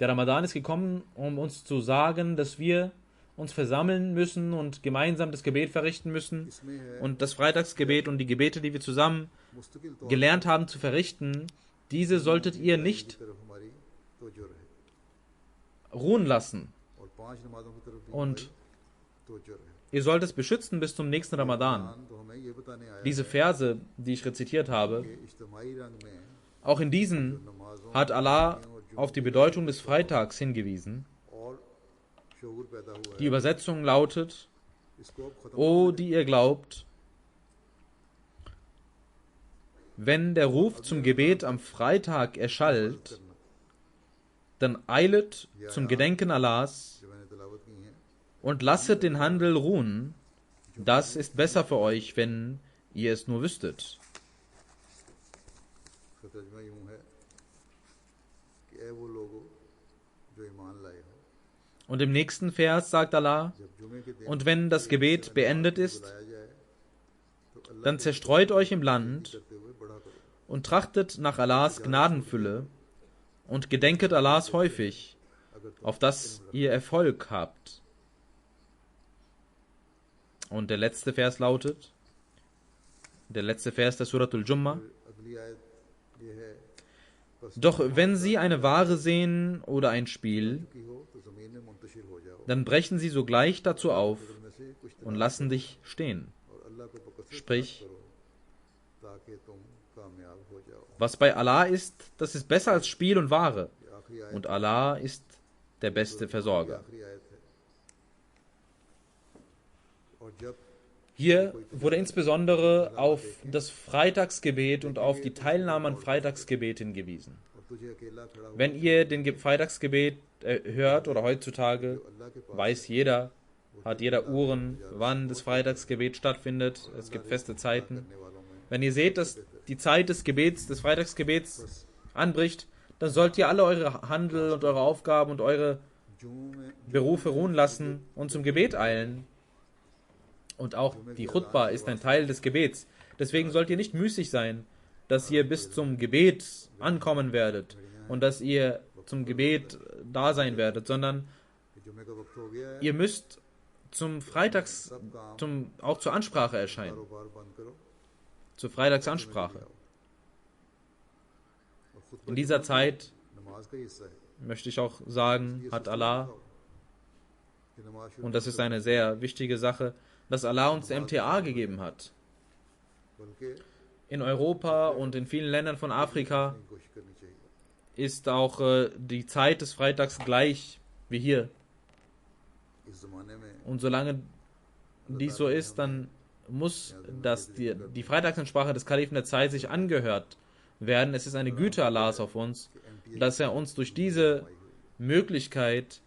Speaker 2: Der Ramadan ist gekommen, um uns zu sagen, dass wir uns versammeln müssen und gemeinsam das Gebet verrichten müssen und das Freitagsgebet und die Gebete, die wir zusammen gelernt haben zu verrichten, diese solltet ihr nicht ruhen lassen.
Speaker 1: और 5 नमाजों की तरफ भी
Speaker 2: Und
Speaker 1: तवज्जो रहे।
Speaker 2: ihr sollt es beschützen bis zum nächsten Ramadan.
Speaker 1: तो हमें ये बताने आया
Speaker 2: Diese Verse, die ich rezitiert habe,
Speaker 1: कि इज्तिमाई रंग में
Speaker 2: auch in diesen
Speaker 1: नमाजों
Speaker 2: hat Allah auf die Bedeutung des Freitags hingewiesen.
Speaker 1: और शऊर पैदा हुआ
Speaker 2: Die
Speaker 1: है।
Speaker 2: Übersetzung lautet:
Speaker 1: इसको अब खत्म
Speaker 2: O, die ihr glaubt, wenn der Ruf zum Gebet am Freitag erschallt,
Speaker 1: करना
Speaker 2: dann eilet zum Gedenken Allahs
Speaker 1: जो मैंने तिलावत की है।
Speaker 2: und lasset den Handel ruhen. Das ist besser für euch, wenn ihr es nur wüsstet.
Speaker 1: इसका तर्जुमा यूं है कि ऐ वो लोगो जो ईमान लाए हो,
Speaker 2: Und im nächsten Vers sagt Allah:
Speaker 1: जब जुमे के दिन
Speaker 2: Und wenn das Gebet beendet ist,
Speaker 1: बुलाया जाए तो अल्लाह
Speaker 2: dann zerstreut euch im Land
Speaker 1: करते हुए बढ़ा करो।
Speaker 2: und trachtet nach Allahs Gnadenfülle und gedenket Allahs häufig, auf dass ihr Erfolg habt. Und der letzte Vers lautet, der letzte Vers der Suratul Jummah:
Speaker 1: अगली आयत ये है, बस
Speaker 2: Doch wenn sie eine Ware sehen oder ein Spiel,
Speaker 1: की हो तो जमीन में मुंतशिर हो जाओ
Speaker 2: dann brechen sie sogleich dazu auf
Speaker 1: में से कुछ
Speaker 2: und lassen dich stehen.
Speaker 1: और अल्लाह को बकसरत
Speaker 2: Sprich,
Speaker 1: करो ताकि तुम कामयाब हो जाओ।
Speaker 2: was bei Allah ist, das ist besser als Spiel und Ware.
Speaker 1: ये आखिरी आयत
Speaker 2: Und Allah ist der beste Versorger.
Speaker 1: आखिरी आयत है। और जब
Speaker 2: Hier wurde insbesondere auf das Freitagsgebet und auf die Teilnahme an Freitagsgebet hingewiesen.
Speaker 1: और तुझे अकेला खड़ा हो
Speaker 2: Wenn ihr den Freitagsgebet hört oder heutzutage,
Speaker 1: अल्लाह के पास
Speaker 2: weiß jeder, hat jeder Uhren, wann das Freitagsgebet stattfindet. Es gibt feste Zeiten.
Speaker 1: करने वालों में
Speaker 2: Wenn ihr seht, dass die Zeit des Gebets, des Freitagsgebets anbricht, dann sollt ihr alle eure Handel und eure Aufgaben und eure
Speaker 1: जुमों में
Speaker 2: Berufe ruhen lassen und zum Gebet eilen. Und auch die Chutba ist ein Teil des Gebets. Deswegen sollt ihr nicht müßig sein, dass ihr bis zum Gebet ankommen werdet und dass ihr zum Gebet da sein werdet, sondern
Speaker 1: कि जुमे का वक्त हो गया है,
Speaker 2: ihr müsst zum Freitags, auch zur Ansprache erscheinen,
Speaker 1: कारोबार बंद करो
Speaker 2: zur Freitagsansprache.
Speaker 1: और खुद
Speaker 2: In dieser Zeit,
Speaker 1: नमाज का ही हिस्सा है।
Speaker 2: möchte ich auch sagen, hat Allah,
Speaker 1: कि नमाज शुरू
Speaker 2: und das ist eine sehr wichtige Sache, dass Allah uns MTA gegeben hat.
Speaker 1: बल्कि
Speaker 2: In Europa und in vielen Ländern von Afrika
Speaker 1: की कोशिश करनी चाहिए।
Speaker 2: ist auch die Zeit des Freitags gleich wie hier.
Speaker 1: इस जमाने में
Speaker 2: Und solange dies so ist, dann muss die Freitagsansprache des Kalifen der Zeit sich angehört werden. Es ist eine Güte Allahs auf uns, dass er uns durch diese Möglichkeit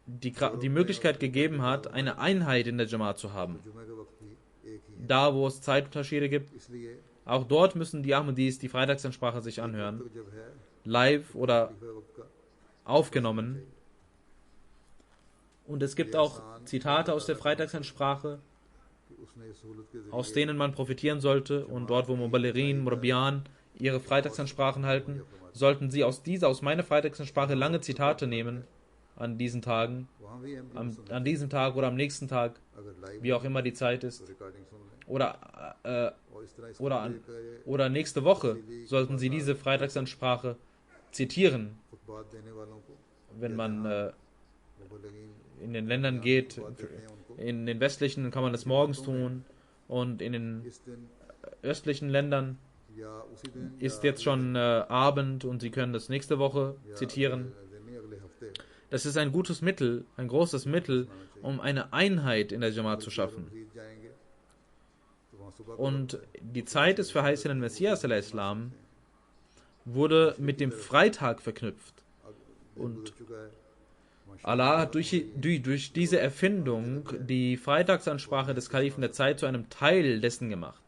Speaker 2: die Möglichkeit gegeben hat, eine Einheit in der Jamaat zu haben.
Speaker 1: जुमे का वक्त भी एक ही है।
Speaker 2: Da, wo es Zeitunterschiede gibt,
Speaker 1: इसलिए
Speaker 2: auch dort müssen die Ahmadis die Freitagsansprache sich anhören,
Speaker 1: तो जब है
Speaker 2: live oder
Speaker 1: वक्त का
Speaker 2: aufgenommen. Und es gibt auch Zitate aus der Freitagsansprache,
Speaker 1: कि उसने इस सहूलत के
Speaker 2: aus
Speaker 1: जरिए
Speaker 2: denen man profitieren sollte. Und dort, wo Mubalirin, Murabian ihre Freitagsansprachen halten, sollten sie aus meiner Freitagsansprache lange Zitate nehmen an diesen Tagen,
Speaker 1: वहाँ भी हम
Speaker 2: an diesem Tag oder am nächsten Tag,
Speaker 1: अगर live
Speaker 2: wie auch immer die Zeit ist,
Speaker 1: recording सुन लें
Speaker 2: oder
Speaker 1: और इस तरह
Speaker 2: oder nächste Woche sollten sie diese Freitagsansprache zitieren,
Speaker 1: खुतबात देने वालों को
Speaker 2: wenn man
Speaker 1: मुबल्लिगीन
Speaker 2: in den Ländern geht.
Speaker 1: देते हैं उनको
Speaker 2: In den westlichen kann man das morgens tun und in den
Speaker 1: इस दिन
Speaker 2: östlichen Ländern
Speaker 1: या उसी दिन
Speaker 2: ist jetzt schon Abend und sie können das nächste Woche zitieren.
Speaker 1: दिन नहीं अगले हफ्ते
Speaker 2: Das ist ein gutes Mittel, ein großes Mittel, um eine Einheit in der Jamaat zu schaffen.
Speaker 1: Eid जाएंगे तो वहाँ सुबह
Speaker 2: Und die Zeit des verheißenen Messias al-Islam wurde mit dem Freitag verknüpft. Und
Speaker 1: गुजर चुका है
Speaker 2: Allah hat durch diese Erfindung die Freitagsansprache des Kalifen der Zeit zu einem Teil dessen gemacht.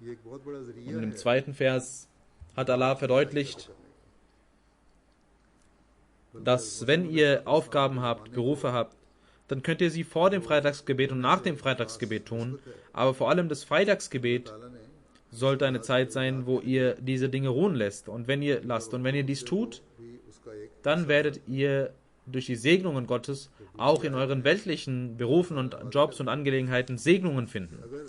Speaker 1: ये एक बहुत बड़ा जरिया
Speaker 2: Und im
Speaker 1: है
Speaker 2: zweiten Vers hat Allah verdeutlicht, dass wenn ihr Aufgaben habt, Berufe habt, dann könnt ihr sie vor dem Freitagsgebet und nach dem Freitagsgebet tun, aber vor allem das Freitagsgebet
Speaker 1: ताला ने
Speaker 2: sollte eine Zeit sein, wo ihr diese Dinge ruhen lässt. Und wenn ihr dies tut,
Speaker 1: भी उसका एक
Speaker 2: dann werdet ihr durch die Segnungen Gottes auch in euren weltlichen Berufen und Jobs und Angelegenheiten Segnungen finden.
Speaker 1: अगर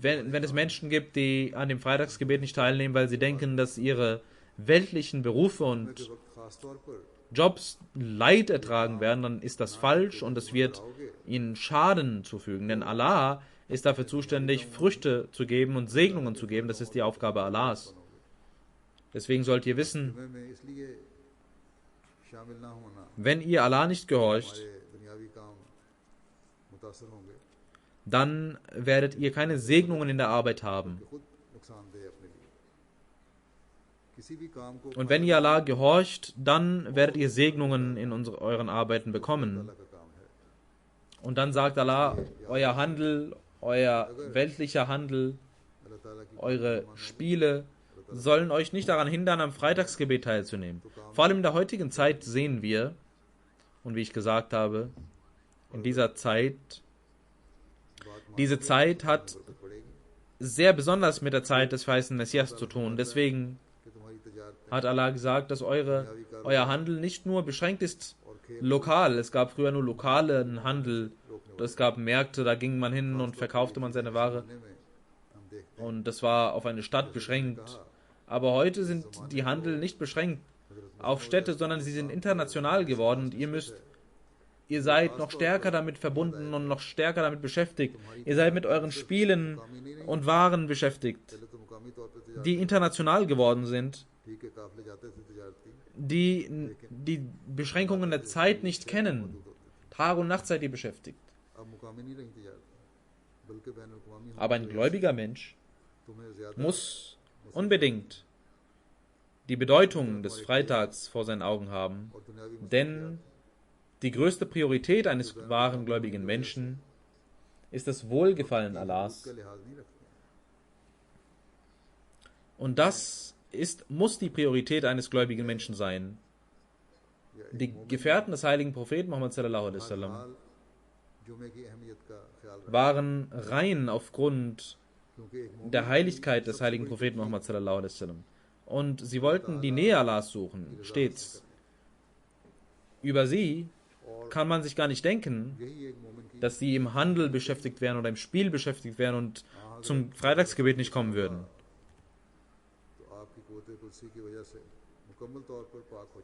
Speaker 2: Wenn es Menschen gibt, die an dem Freitagsgebet nicht teilnehmen, weil sie denken, dass ihre weltlichen Berufe
Speaker 1: के
Speaker 2: und
Speaker 1: वक्त खास तौर पर
Speaker 2: Jobs Leid ertragen werden, dann ist das falsch und es wird ihnen Schaden zufügen. Denn Allah ist dafür zuständig, Früchte zu geben und Segnungen zu geben. Das ist die Aufgabe Allahs. Deswegen sollt ihr wissen, wenn ihr Allah nicht gehorcht, dann werdet ihr keine Segnungen in der Arbeit haben. Und wenn ihr Allah gehorcht, dann werdet ihr Segnungen in euren Arbeiten bekommen. Und dann sagt Allah, euer Handel, euer weltlicher Handel, eure Spiele sollen euch nicht daran hindern, am Freitagsgebet teilzunehmen. Vor allem in der heutigen Zeit sehen wir, und wie ich gesagt habe, in dieser Zeit, diese Zeit hat sehr besonders mit der Zeit des verheißenen Messias zu tun. Deswegen hat Allah gesagt, dass euer Handel nicht nur beschränkt ist lokal. Es gab früher nur lokalen Handel. Es gab Märkte, da ging man hin und verkaufte man seine Ware. Und das war auf eine Stadt beschränkt. Aber heute sind die Handel nicht beschränkt auf Städte, sondern sie sind international geworden. Und ihr seid noch stärker damit verbunden und noch stärker damit beschäftigt. Ihr seid mit euren Spielen und Waren beschäftigt, die international geworden sind, die die Beschränkungen der Zeit nicht kennen. Tag und Nacht seid ihr beschäftigt. Aber ein gläubiger Mensch muss unbedingt die Bedeutung des Freitags vor seinen Augen haben, denn die größte Priorität eines wahren gläubigen Menschen ist das Wohlgefallen Allahs. Und das muss die Priorität eines gläubigen Menschen sein. Die Gefährten des heiligen Propheten Muhammad sallallahu alaihi wasallam waren rein aufgrund der Heiligkeit des heiligen Propheten Muhammad sallallahu alaihi wasallam. Und sie wollten die Nähe Allahs suchen, stets. Über sie kann man sich gar nicht denken, dass sie im Handel beschäftigt wären oder im Spiel beschäftigt wären und zum Freitagsgebet nicht kommen würden.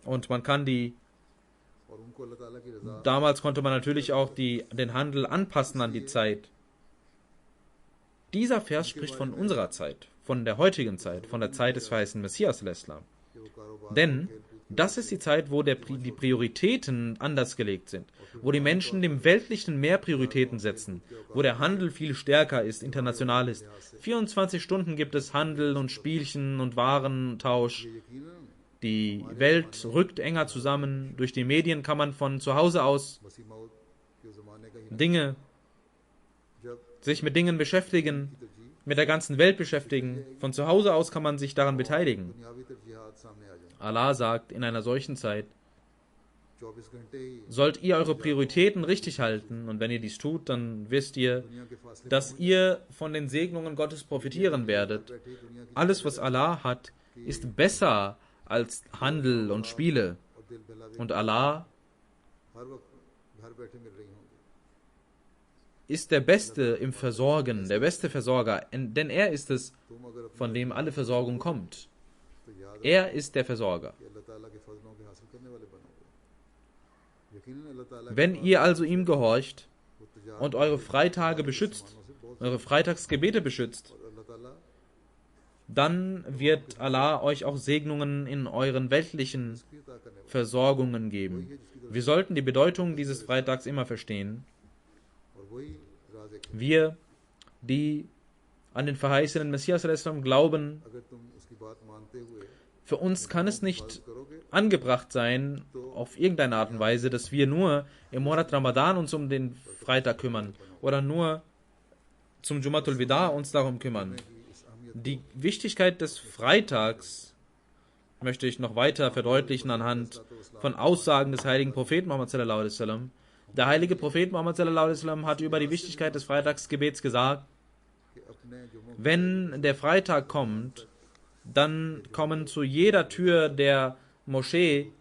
Speaker 2: Und man kann damals konnte man natürlich auch den Handel anpassen an die Zeit. Dieser Vers spricht von unserer Zeit, von der heutigen Zeit, von der Zeit des verheißenen Messias al-Islam. Denn das ist die Zeit, wo die Prioritäten anders gelegt sind, wo die Menschen dem Weltlichen mehr Prioritäten setzen, wo der Handel viel stärker ist, international ist. 24 Stunden gibt es Handel und Spielchen und Warentausch. Die Welt rückt enger zusammen. Durch die Medien kann man von zu Hause aus sich mit Dingen beschäftigen, mit der ganzen Welt beschäftigen. Von zu Hause aus kann man sich daran beteiligen. Allah sagt, in einer solchen Zeit sollt ihr eure Prioritäten richtig halten, und wenn ihr dies tut, dann wisst ihr, dass ihr von den Segnungen Gottes profitieren werdet. Alles, was Allah hat, ist besser als Handel und Spiele. Und Allah ist der Beste im Versorgen, der beste Versorger, denn er ist es, von dem alle Versorgung kommt. Er ist der Versorger. Wenn ihr also ihm gehorcht und eure Freitage beschützt, eure Freitagsgebete beschützt, dann wird Allah euch auch Segnungen in euren weltlichen Versorgungen geben. Wir sollten die Bedeutung dieses Freitags immer verstehen. Wir, die an den verheißenen Messias al-Islam glauben, für uns kann es nicht angebracht sein, auf irgendeine Art und Weise, dass wir nur im Monat Ramadan uns um den Freitag kümmern oder nur zum Jumatul Wida uns darum kümmern. Die Wichtigkeit des Freitags möchte ich noch weiter verdeutlichen anhand von Aussagen des heiligen Propheten Muhammad sallallahu alaihi wasallam. Der heilige Prophet Muhammad sallallahu alaihi wasallam hat über die Wichtigkeit des Freitagsgebets gesagt: Wenn der Freitag kommt, dann kommen zu jeder Tür der Moschee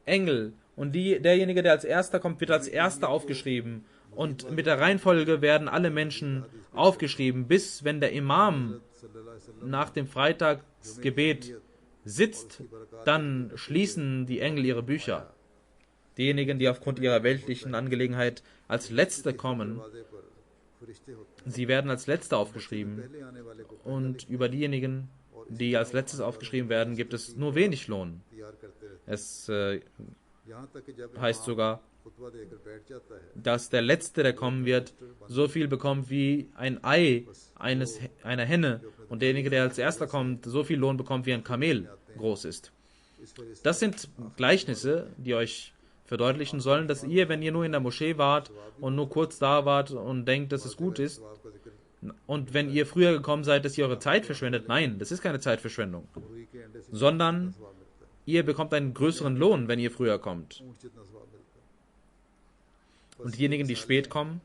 Speaker 2: Engel, und derjenige, der als erster kommt, wird als erster aufgeschrieben, und mit der Reihenfolge werden alle Menschen aufgeschrieben, bis wenn der Imam nach dem Freitagsgebet sitzt, dann schließen die Engel ihre Bücher. Diejenigen, die aufgrund ihrer weltlichen Angelegenheit als Letzte kommen, sie werden als Letzte aufgeschrieben. Und über diejenigen, die als Letztes aufgeschrieben werden, gibt es nur wenig Lohn. Es heißt sogar, dass der Letzte, der kommen wird, so viel bekommt wie ein Ei einer Henne und derjenige, der als Erster kommt, so viel Lohn bekommt, wie ein Kamel groß ist. Das sind Gleichnisse, die euch verdeutlichen sollen, dass ihr, wenn ihr nur in der Moschee wart und nur kurz da wart und denkt, dass es gut ist, und wenn ihr früher gekommen seid, dass ihr eure Zeit verschwendet, nein, das ist keine Zeitverschwendung, sondern ihr bekommt einen größeren Lohn, wenn ihr früher kommt. Und diejenigen, die spät kommen,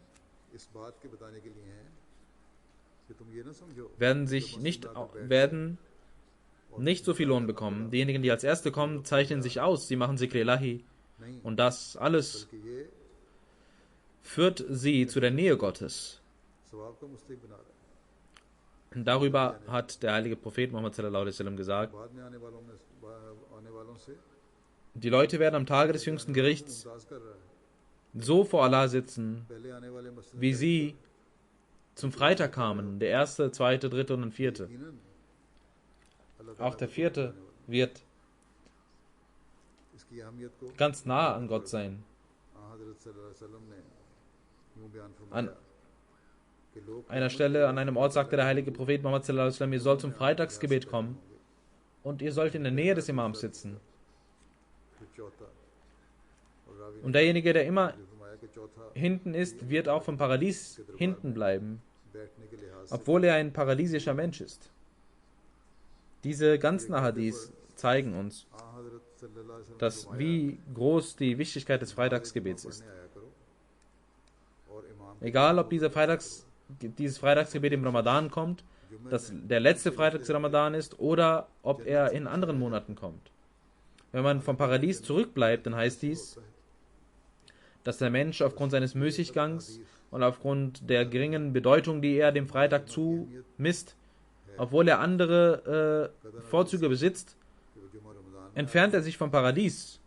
Speaker 2: werden nicht so viel Lohn bekommen. Diejenigen, die als Erste kommen, zeichnen sich aus. Sie machen Zikr Ilahi. Und das alles führt sie zu der Nähe Gottes. Und darüber hat der heilige Prophet Muhammad sallallahu alaihi wasallam gesagt, die Leute werden am Tage des jüngsten Gerichts so vor Allah sitzen, wie sie zum Freitag kamen, der erste, zweite, dritte und der vierte. Auch der vierte wird ganz nah an Gott sein. An einer Stelle, an einem Ort sagte der heilige Prophet Muhammad sallallahu alaihi wasallam, ihr sollt zum Freitagsgebet kommen und ihr sollt in der Nähe des Imams sitzen. Und derjenige, der immer hinten ist, wird auch vom Paradies hinten bleiben, obwohl er ein paradiesischer Mensch ist. Diese ganzen Ahadis zeigen uns, dass wie groß die Wichtigkeit des Freitagsgebets ist. Egal, ob dieses Freitagsgebet im Ramadan kommt, dass der letzte Freitag des Ramadan ist, oder ob er in anderen Monaten kommt. Wenn man vom Paradies zurückbleibt, dann heißt dies, dass der Mensch aufgrund seines Müßiggangs und aufgrund der geringen Bedeutung, die er dem Freitag zumisst, obwohl er andere Vorzüge besitzt, entfernt er sich vom Paradies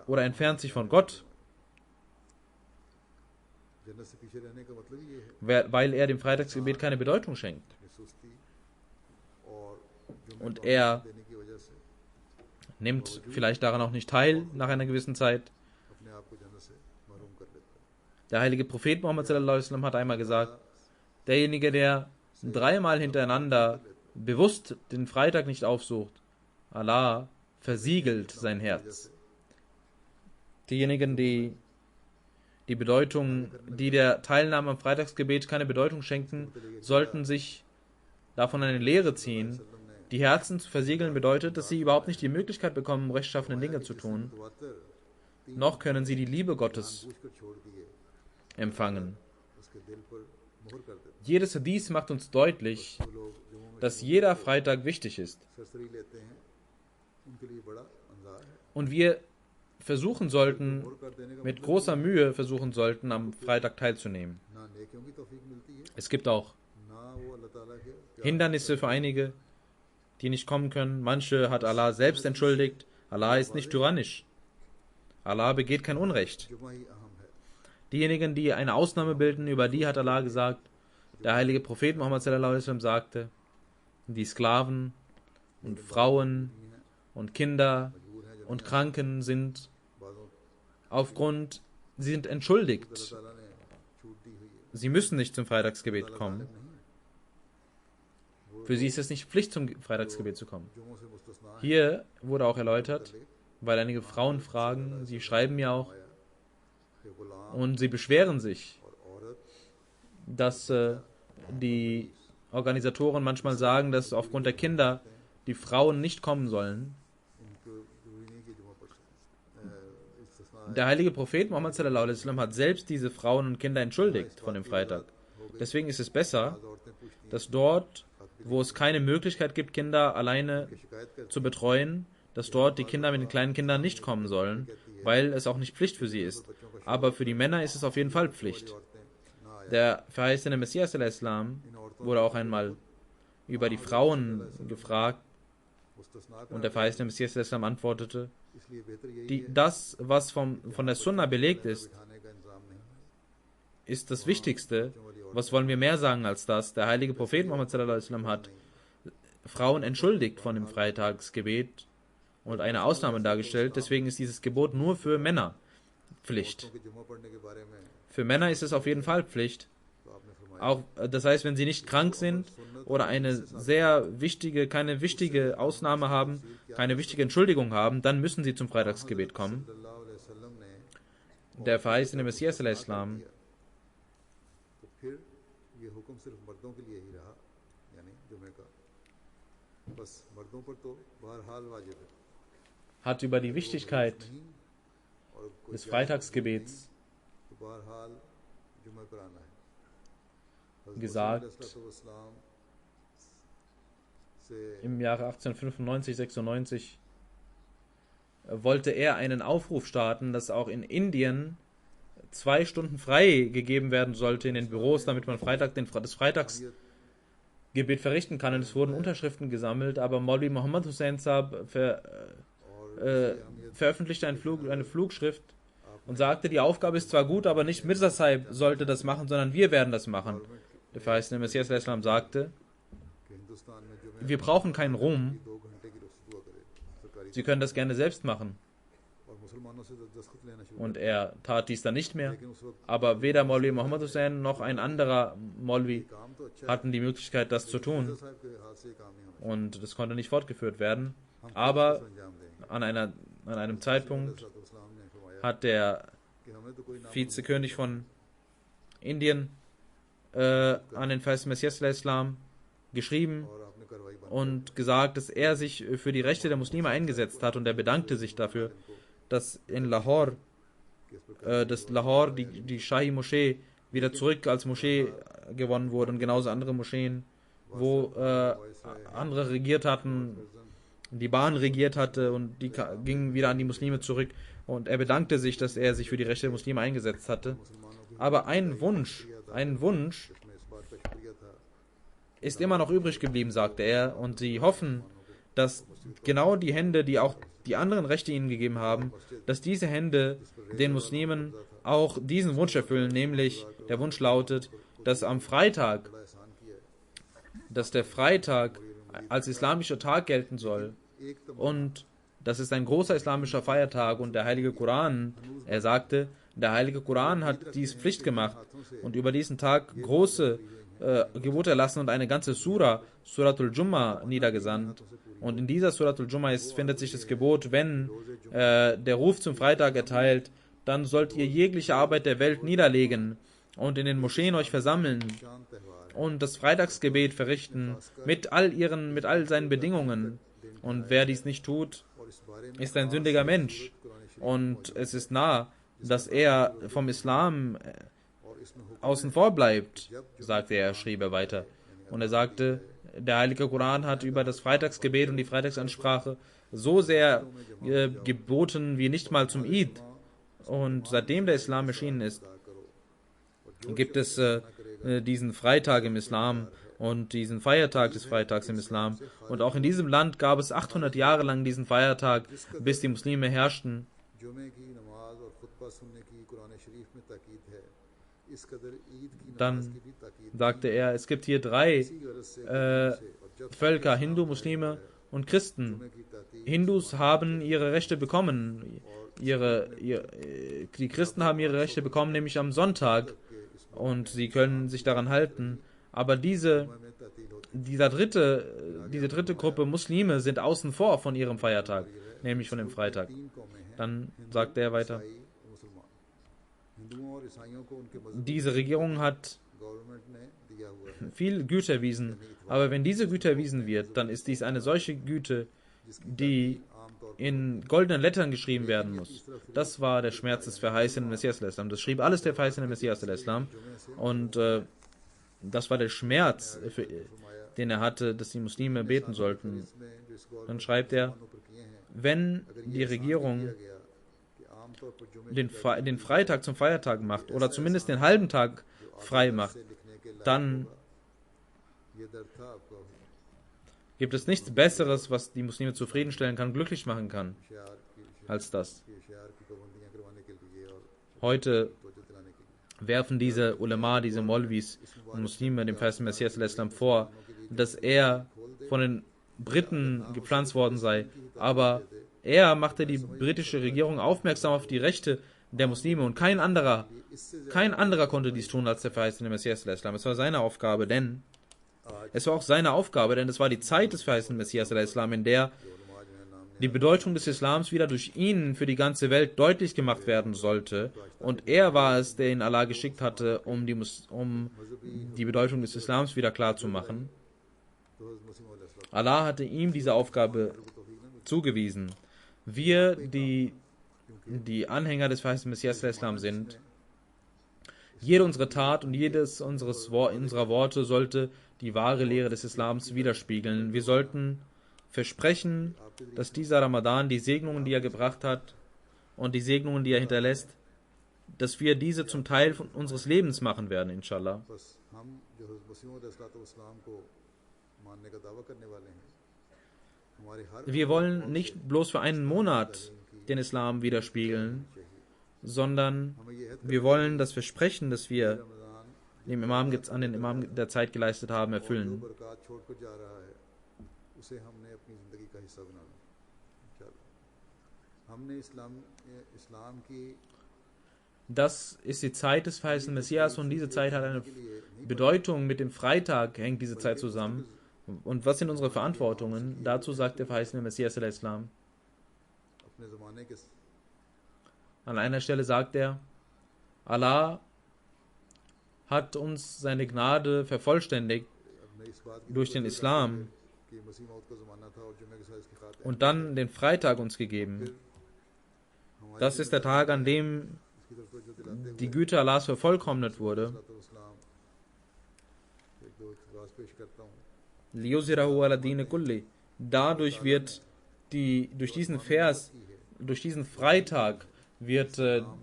Speaker 2: oder entfernt sich von Gott, weil er dem Freitagsgebet keine Bedeutung schenkt. Und er nimmt vielleicht daran auch nicht teil nach einer gewissen Zeit. Der heilige Prophet Muhammad sallallahu alaihi wasallam hat einmal gesagt, derjenige, der dreimal hintereinander bewusst den Freitag nicht aufsucht, Allah versiegelt sein Herz. Diejenigen, die die Bedeutung, die der Teilnahme am Freitagsgebet keine Bedeutung schenken, sollten sich davon eine Lehre ziehen. Die Herzen zu versiegeln bedeutet, dass sie überhaupt nicht die Möglichkeit bekommen, rechtschaffene Dinge zu tun, noch können sie die Liebe Gottes empfangen. Jedes Hadith macht uns deutlich, dass jeder Freitag wichtig ist. Und wir versuchen sollten, mit großer Mühe versuchen sollten, am Freitag teilzunehmen. Es gibt auch Hindernisse für einige, die nicht kommen können. Manche hat Allah selbst entschuldigt. Allah ist nicht tyrannisch. Allah begeht kein Unrecht. Diejenigen, die eine Ausnahme bilden, über die hat Allah gesagt, der heilige Prophet Muhammad sallallahu alaihi wasallam sagte, die Sklaven und Frauen und Kinder und Kranken sind sie sind entschuldigt. Sie müssen nicht zum Freitagsgebet kommen. Für sie ist es nicht Pflicht, zum Freitagsgebet zu kommen. Hier wurde auch erläutert, weil einige Frauen fragen, sie schreiben mir auch, und sie beschweren sich, dass die Organisatoren manchmal sagen, dass aufgrund der Kinder die Frauen nicht kommen sollen. Der heilige Prophet Muhammad sallallahu alaihi wasallam hat selbst diese Frauen und Kinder entschuldigt von dem Freitag. Deswegen ist es besser, dass dort, wo es keine Möglichkeit gibt, Kinder alleine zu betreuen, dass dort die Kinder mit den kleinen Kindern nicht kommen sollen, weil es auch nicht Pflicht für sie ist. Aber für die Männer ist es auf jeden Fall Pflicht. Der verheißene Messias al-Islam wurde auch einmal über die Frauen gefragt Und der verheißene Messias Islam antwortete, das, was von der Sunna belegt ist, ist das Wichtigste. Was wollen wir mehr sagen als das? Der heilige Prophet Muhammad sallallahu alaihi wasallam hat Frauen entschuldigt von dem Freitagsgebet und eine Ausnahme dargestellt. Deswegen ist dieses Gebot nur für Männer Pflicht. Für Männer ist es auf jeden Fall Pflicht. Auch, das heißt, wenn sie nicht krank sind oder eine sehr wichtige, keine wichtige Ausnahme haben, keine wichtige Entschuldigung haben, dann müssen sie zum Freitagsgebet kommen. Der verheißene Messias al-Islam hat über die Wichtigkeit des Freitagsgebets gesagt, im Jahre 1895, 96 wollte er einen Aufruf starten, dass auch in Indien 2 Stunden frei gegeben werden sollte in den Büros, damit man das Freitagsgebet verrichten kann. Und es wurden Unterschriften gesammelt, aber Maulvi Muhammad Hussain Saab veröffentlichte eine Flugschrift und sagte, die Aufgabe ist zwar gut, aber nicht Mirza Sahib sollte das machen, sondern wir werden das machen. Der verheißene Messias al-Islam sagte, wir brauchen keinen Ruhm, Sie können das gerne selbst machen. Und er tat dies dann nicht mehr, aber weder Maulvi Muhammad Hussain noch ein anderer Maulvi hatten die Möglichkeit, das zu tun. Und das konnte nicht fortgeführt werden. Aber an einem Zeitpunkt hat der Vizekönig von Indien an den verheißenen Messias al-Islam geschrieben und gesagt, dass er sich für die Rechte der Muslime eingesetzt hat, und er bedankte sich dafür, dass in Lahore, die Shahi-Moschee wieder zurück als Moschee gewonnen wurde, und genauso andere Moscheen, wo andere regiert hatten, die Bahn regiert hatte, und die gingen wieder an die Muslime zurück, und er bedankte sich, dass er sich für die Rechte der Muslime eingesetzt hatte. Aber ein Wunsch ist immer noch übrig geblieben, sagte er, und sie hoffen, dass genau die Hände, die auch die anderen Rechte ihnen gegeben haben, dass diese Hände den Muslimen auch diesen Wunsch erfüllen, nämlich der Wunsch lautet, dass der Freitag als islamischer Tag gelten soll, und das ist ein großer islamischer Feiertag, und der heilige Koran, er sagte, der heilige Koran hat dies Pflicht gemacht und über diesen Tag große Gebote erlassen und eine ganze Suratul Jumma niedergesandt. Und in dieser Suratul Jumma findet sich das Gebot, wenn der Ruf zum Freitag erteilt, dann sollt ihr jegliche Arbeit der Welt niederlegen und in den Moscheen euch versammeln und das Freitagsgebet verrichten mit all seinen Bedingungen. Und wer dies nicht tut, ist ein sündiger Mensch. Und es ist nah, dass er vom Islam außen vor bleibt, sagte er, schrieb er weiter. Und er sagte, der heilige Koran hat über das Freitagsgebet und die Freitagsansprache so sehr geboten wie nicht mal zum Eid. Und seitdem der Islam erschienen ist, gibt es diesen Freitag im Islam und diesen Feiertag des Freitags im Islam. Und auch in diesem Land gab es 800 Jahre lang diesen Feiertag, bis die Muslime herrschten. Dann sagte er, es gibt hier 3 Völker, Hindu, Muslime und Christen. Hindus haben ihre Rechte bekommen. Die Christen haben ihre Rechte bekommen, nämlich am Sonntag, und sie können sich daran halten. Aber diese dritte Gruppe Muslime sind außen vor von ihrem Feiertag, nämlich von dem Freitag. Dann sagte er weiter, diese Regierung hat viel Güte erwiesen, aber wenn diese Güte erwiesen wird, dann ist dies eine solche Güte, die in goldenen Lettern geschrieben werden muss. Das war der Schmerz des verheißenen Messias al-Islam. Das schrieb alles der verheißene Messias al-Islam. Und das war der Schmerz, den er hatte, dass die Muslime beten sollten. Dann schreibt er, wenn die Regierung den Freitag zum Feiertag macht oder zumindest den halben Tag frei macht, dann Gibt es nichts Besseres, was die Muslime zufriedenstellen kann, glücklich machen kann,
Speaker 1: शयार
Speaker 2: als das.
Speaker 1: की शयार की पाबंदियां करवाने के लिए और
Speaker 2: Heute
Speaker 1: तवज्जो दिलाने के लिए
Speaker 2: werfen diese Ulema, diese Molvis und Muslime dem verheißenen Messias al-Islam vor, dass er von den Briten gepflanzt worden sei. Aber er machte die britische Regierung aufmerksam auf die Rechte der Muslime und kein anderer konnte dies tun als der verheißene Messias al-Islam. Es war seine Aufgabe, denn es war die Zeit des verheißenen Messias al-Islam, in der die Bedeutung des Islams wieder durch ihn für die ganze Welt deutlich gemacht werden sollte. Und er war es, der ihn Allah geschickt hatte, um die Bedeutung des Islams wieder klar zu machen. Allah hatte ihm diese Aufgabe zugewiesen. Wir, die Anhänger des verheißenen Messias al-Islam sind, jede unserer Tat und jedes unserer Worte sollte die wahre Lehre des Islams widerspiegeln. Wir sollten versprechen, dass dieser Ramadan die Segnungen, die er gebracht hat und die Segnungen, die er hinterlässt, dass wir diese zum Teil unseres Lebens machen werden, inshallah.
Speaker 1: बस हम जो मसीह अलैहिस्सलाम को मानने का दावा करने वाले हैं हमारे हर
Speaker 2: Wir wollen nicht bloß für einen Monat den Islam widerspiegeln, sondern wir wollen das Versprechen, das wir an den Imam der Zeit geleistet haben, erfüllen.
Speaker 1: बरकत छोड़कर जा रहा है उसे हमने अपनी ज़िंदगी का हिस्सा बनाना इंशाअल्लाह हमने इस्लाम की
Speaker 2: Das ist die Zeit des verheißenen Messias und diese Zeit hat eine Bedeutung. Mit dem Freitag hängt diese Zeit zusammen. Und was sind unsere Verantwortungen? Dazu sagt der verheißene Messias al-Islam.
Speaker 1: अपने ज़माने के
Speaker 2: An einer Stelle sagt er, Allah hat uns seine Gnade vervollständigt
Speaker 1: अपने इस बात की
Speaker 2: durch den Islam
Speaker 1: कि मसीह मौत का ज़माना था और जुम्मे के साथ इसकी खातिर
Speaker 2: und dann den Freitag uns gegeben. Das ist der Tag, an dem
Speaker 1: इसकी तरफ तवज्जो दिलाते
Speaker 2: die Güte Allahs vervollkommnet wurde.
Speaker 1: इस्लाम एक दो इक़्तिबास पेश करता हूँ
Speaker 2: Liyuzirahu ala dini kulli. Dadurch wird durch diesen Vers, durch diesen Freitag wird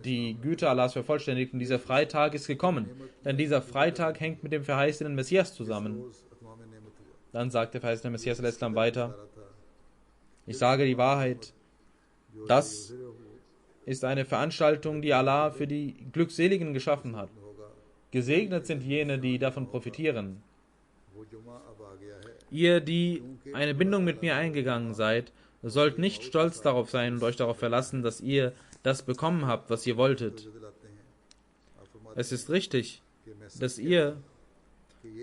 Speaker 2: die Güte Allahs vervollständigt und dieser Freitag ist gekommen. Denn dieser Freitag hängt mit dem verheißenen Messias zusammen.
Speaker 1: रोज़ अतमाम नेमत हुआ
Speaker 2: Dann sagt der verheißene Messias al-Islam weiter, ich sage die Wahrheit, das ist eine Veranstaltung, die Allah für die Glückseligen geschaffen hat. Gesegnet sind jene, die davon profitieren.
Speaker 1: वो जुमा अब आ गया है
Speaker 2: Ihr, die eine Bindung mit mir eingegangen seid, sollt nicht stolz darauf sein und euch darauf verlassen, dass ihr das bekommen habt, was ihr wolltet.
Speaker 1: दिलाते हैं आप फरमाते
Speaker 2: Es ist richtig,
Speaker 1: हैं कि मैं
Speaker 2: dass ihr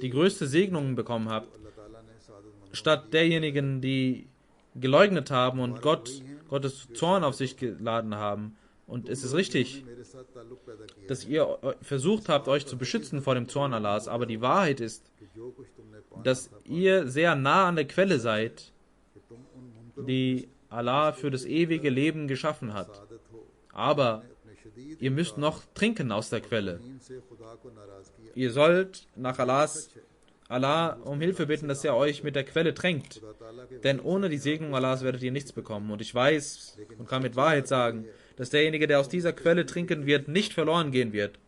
Speaker 2: die größte Segnung bekommen habt,
Speaker 1: अल्लाह ताला ने सादत
Speaker 2: statt derjenigen, die geleugnet haben und Gottes Zorn auf sich geladen haben. Und es ist richtig,
Speaker 1: मेरे साथ ताल्लुक पैदा किया
Speaker 2: dass ihr versucht habt, euch zu beschützen vor dem Zorn Allahs. Aber die Wahrheit ist,
Speaker 1: कि जो कुछ तुमने पाया
Speaker 2: dass ihr sehr nah an der Quelle seid,
Speaker 1: कि तुम उन मुमकिन
Speaker 2: die Allah für das ewige Leben geschaffen hat.
Speaker 1: सादत हो
Speaker 2: Aber
Speaker 1: अपने शदीद
Speaker 2: ihr müsst noch trinken aus der Quelle.
Speaker 1: दीन से खुदा को नाराज किया
Speaker 2: Ihr sollt nach Allah um Hilfe bitten, dass er euch mit der Quelle tränkt.
Speaker 1: खुदा ताला के
Speaker 2: Denn ohne die Segnung Allahs werdet ihr nichts bekommen. Und ich weiß und kann mit Wahrheit sagen, dass derjenige, der aus dieser Quelle trinken wird, nicht verloren gehen wird.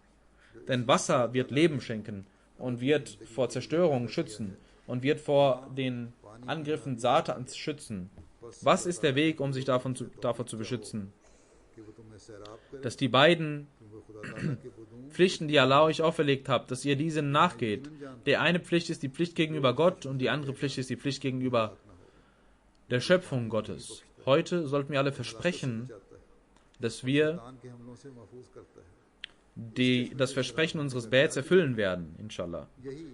Speaker 2: Denn Wasser wird Leben schenken und wird vor Zerstörung schützen und wird vor den Angriffen Satans schützen. Was ist der Weg, um sich davor zu beschützen?
Speaker 1: कि वो तुम्हें सैराब करे
Speaker 2: Dass die beiden
Speaker 1: क्योंकि खुदा ताला के बुदूं
Speaker 2: Pflichten, die Allah euch auferlegt hat, dass ihr diesen nachgeht. Der eine Pflicht ist die Pflicht gegenüber Gott und die andere Pflicht ist die Pflicht gegenüber der Schöpfung Gottes. Heute sollten wir alle versprechen, dass wir
Speaker 1: तान के हमलों से महफूज करता है
Speaker 2: das Versprechen unseres Bets erfüllen werden, inshallah.
Speaker 1: यही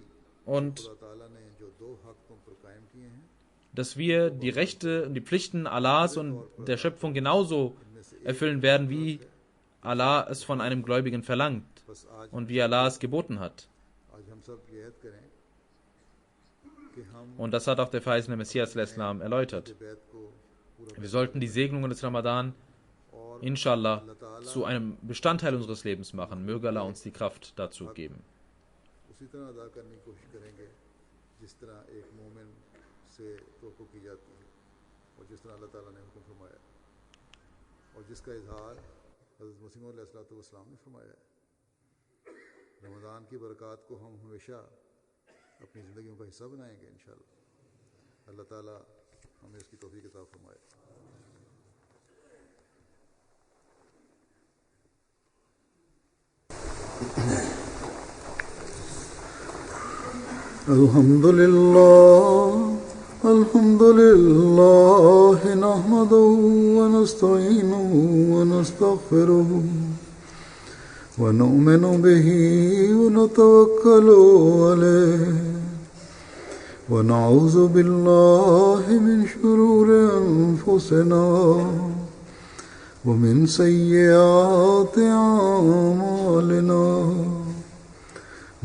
Speaker 2: Und
Speaker 1: खुदा ताला ने जो दो हक तुम पर कायम किए हैं
Speaker 2: dass wir die Rechte und die Pflichten Allahs und der Schöpfung genauso erfüllen werden, wie Allah es von einem Gläubigen verlangt
Speaker 1: बस आज
Speaker 2: und wie Allah es geboten hat.
Speaker 1: आज हम सब ये ऐद करें कि हम
Speaker 2: Und das hat auch der verheißene Messias al-Islam erläutert.
Speaker 1: बैत को पूरा
Speaker 2: Wir sollten die Segnungen des Ramadan,
Speaker 1: और
Speaker 2: inshallah, zu einem Bestandteil unseres Lebens machen. Möge Allah uns die Kraft dazu geben.
Speaker 1: उसी तरह अदा करने की कोशिश करेंगे जिस तरह एक मोमिन से तोक़ो की जाती है और जिस तरह अल्लाह ताला ने हुक्म फरमाया और जिसका इजहार हज़रत मसीह अलैहिस्सलाम ने फरमाया है रमज़ान की बरक़ात को हम हमेशा अपनी ज़िंदगियों का हिस्सा बनाएंगे इंशाअल्लाह अल्लाह ताला हमें इसकी तौफीक अता फरमाए। अल्हम्दुलिल्लाह नहमदुहु व नस्तईनुहु व नस्तगफिरुहु व नु'मिनु बिही व नतवक्कलु अलैहि व नऊज़ु बिल्लाहि मिन शुरूरि अनफुसिना व मिन सय्यिआति अअमालिना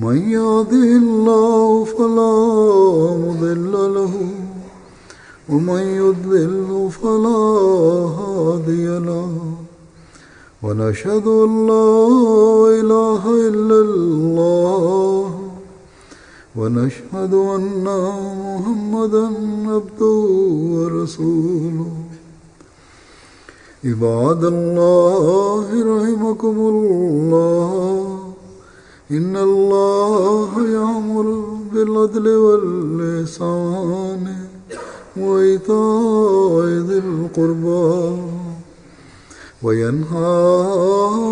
Speaker 1: मन यहदिहिल्लाहु फला मुदिल्ल लहु व मन युद्लिल्हु फला हादिय लहु व नशहदु अन ला इलाहा इल्लल्लाह व नशहदु अन्ना मुहम्मदन अब्दुहु व रसूलुहु इबादल्लाहि रहिमकुमुल्लाह इन्नल्लाह यअमुरु बिल-अद्लि वल-इहसान व ईताइ ज़िल-क़ुर्बा व यन्हा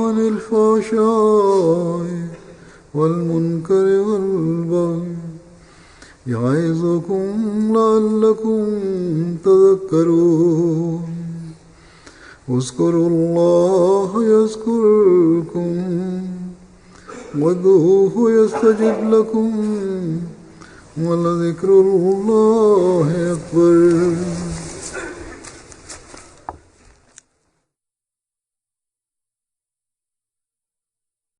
Speaker 1: अनिल फ़हशाइ वल-मुनकरि वल-बग़य य'iज़ुकुम लअल्लकुम तज़क्करून उज़्कुरुल्लाह यज़्कुरुकुम वद'ूहु यस्तजिब लकुम वलज़िक्रुल्लाहि अकबर।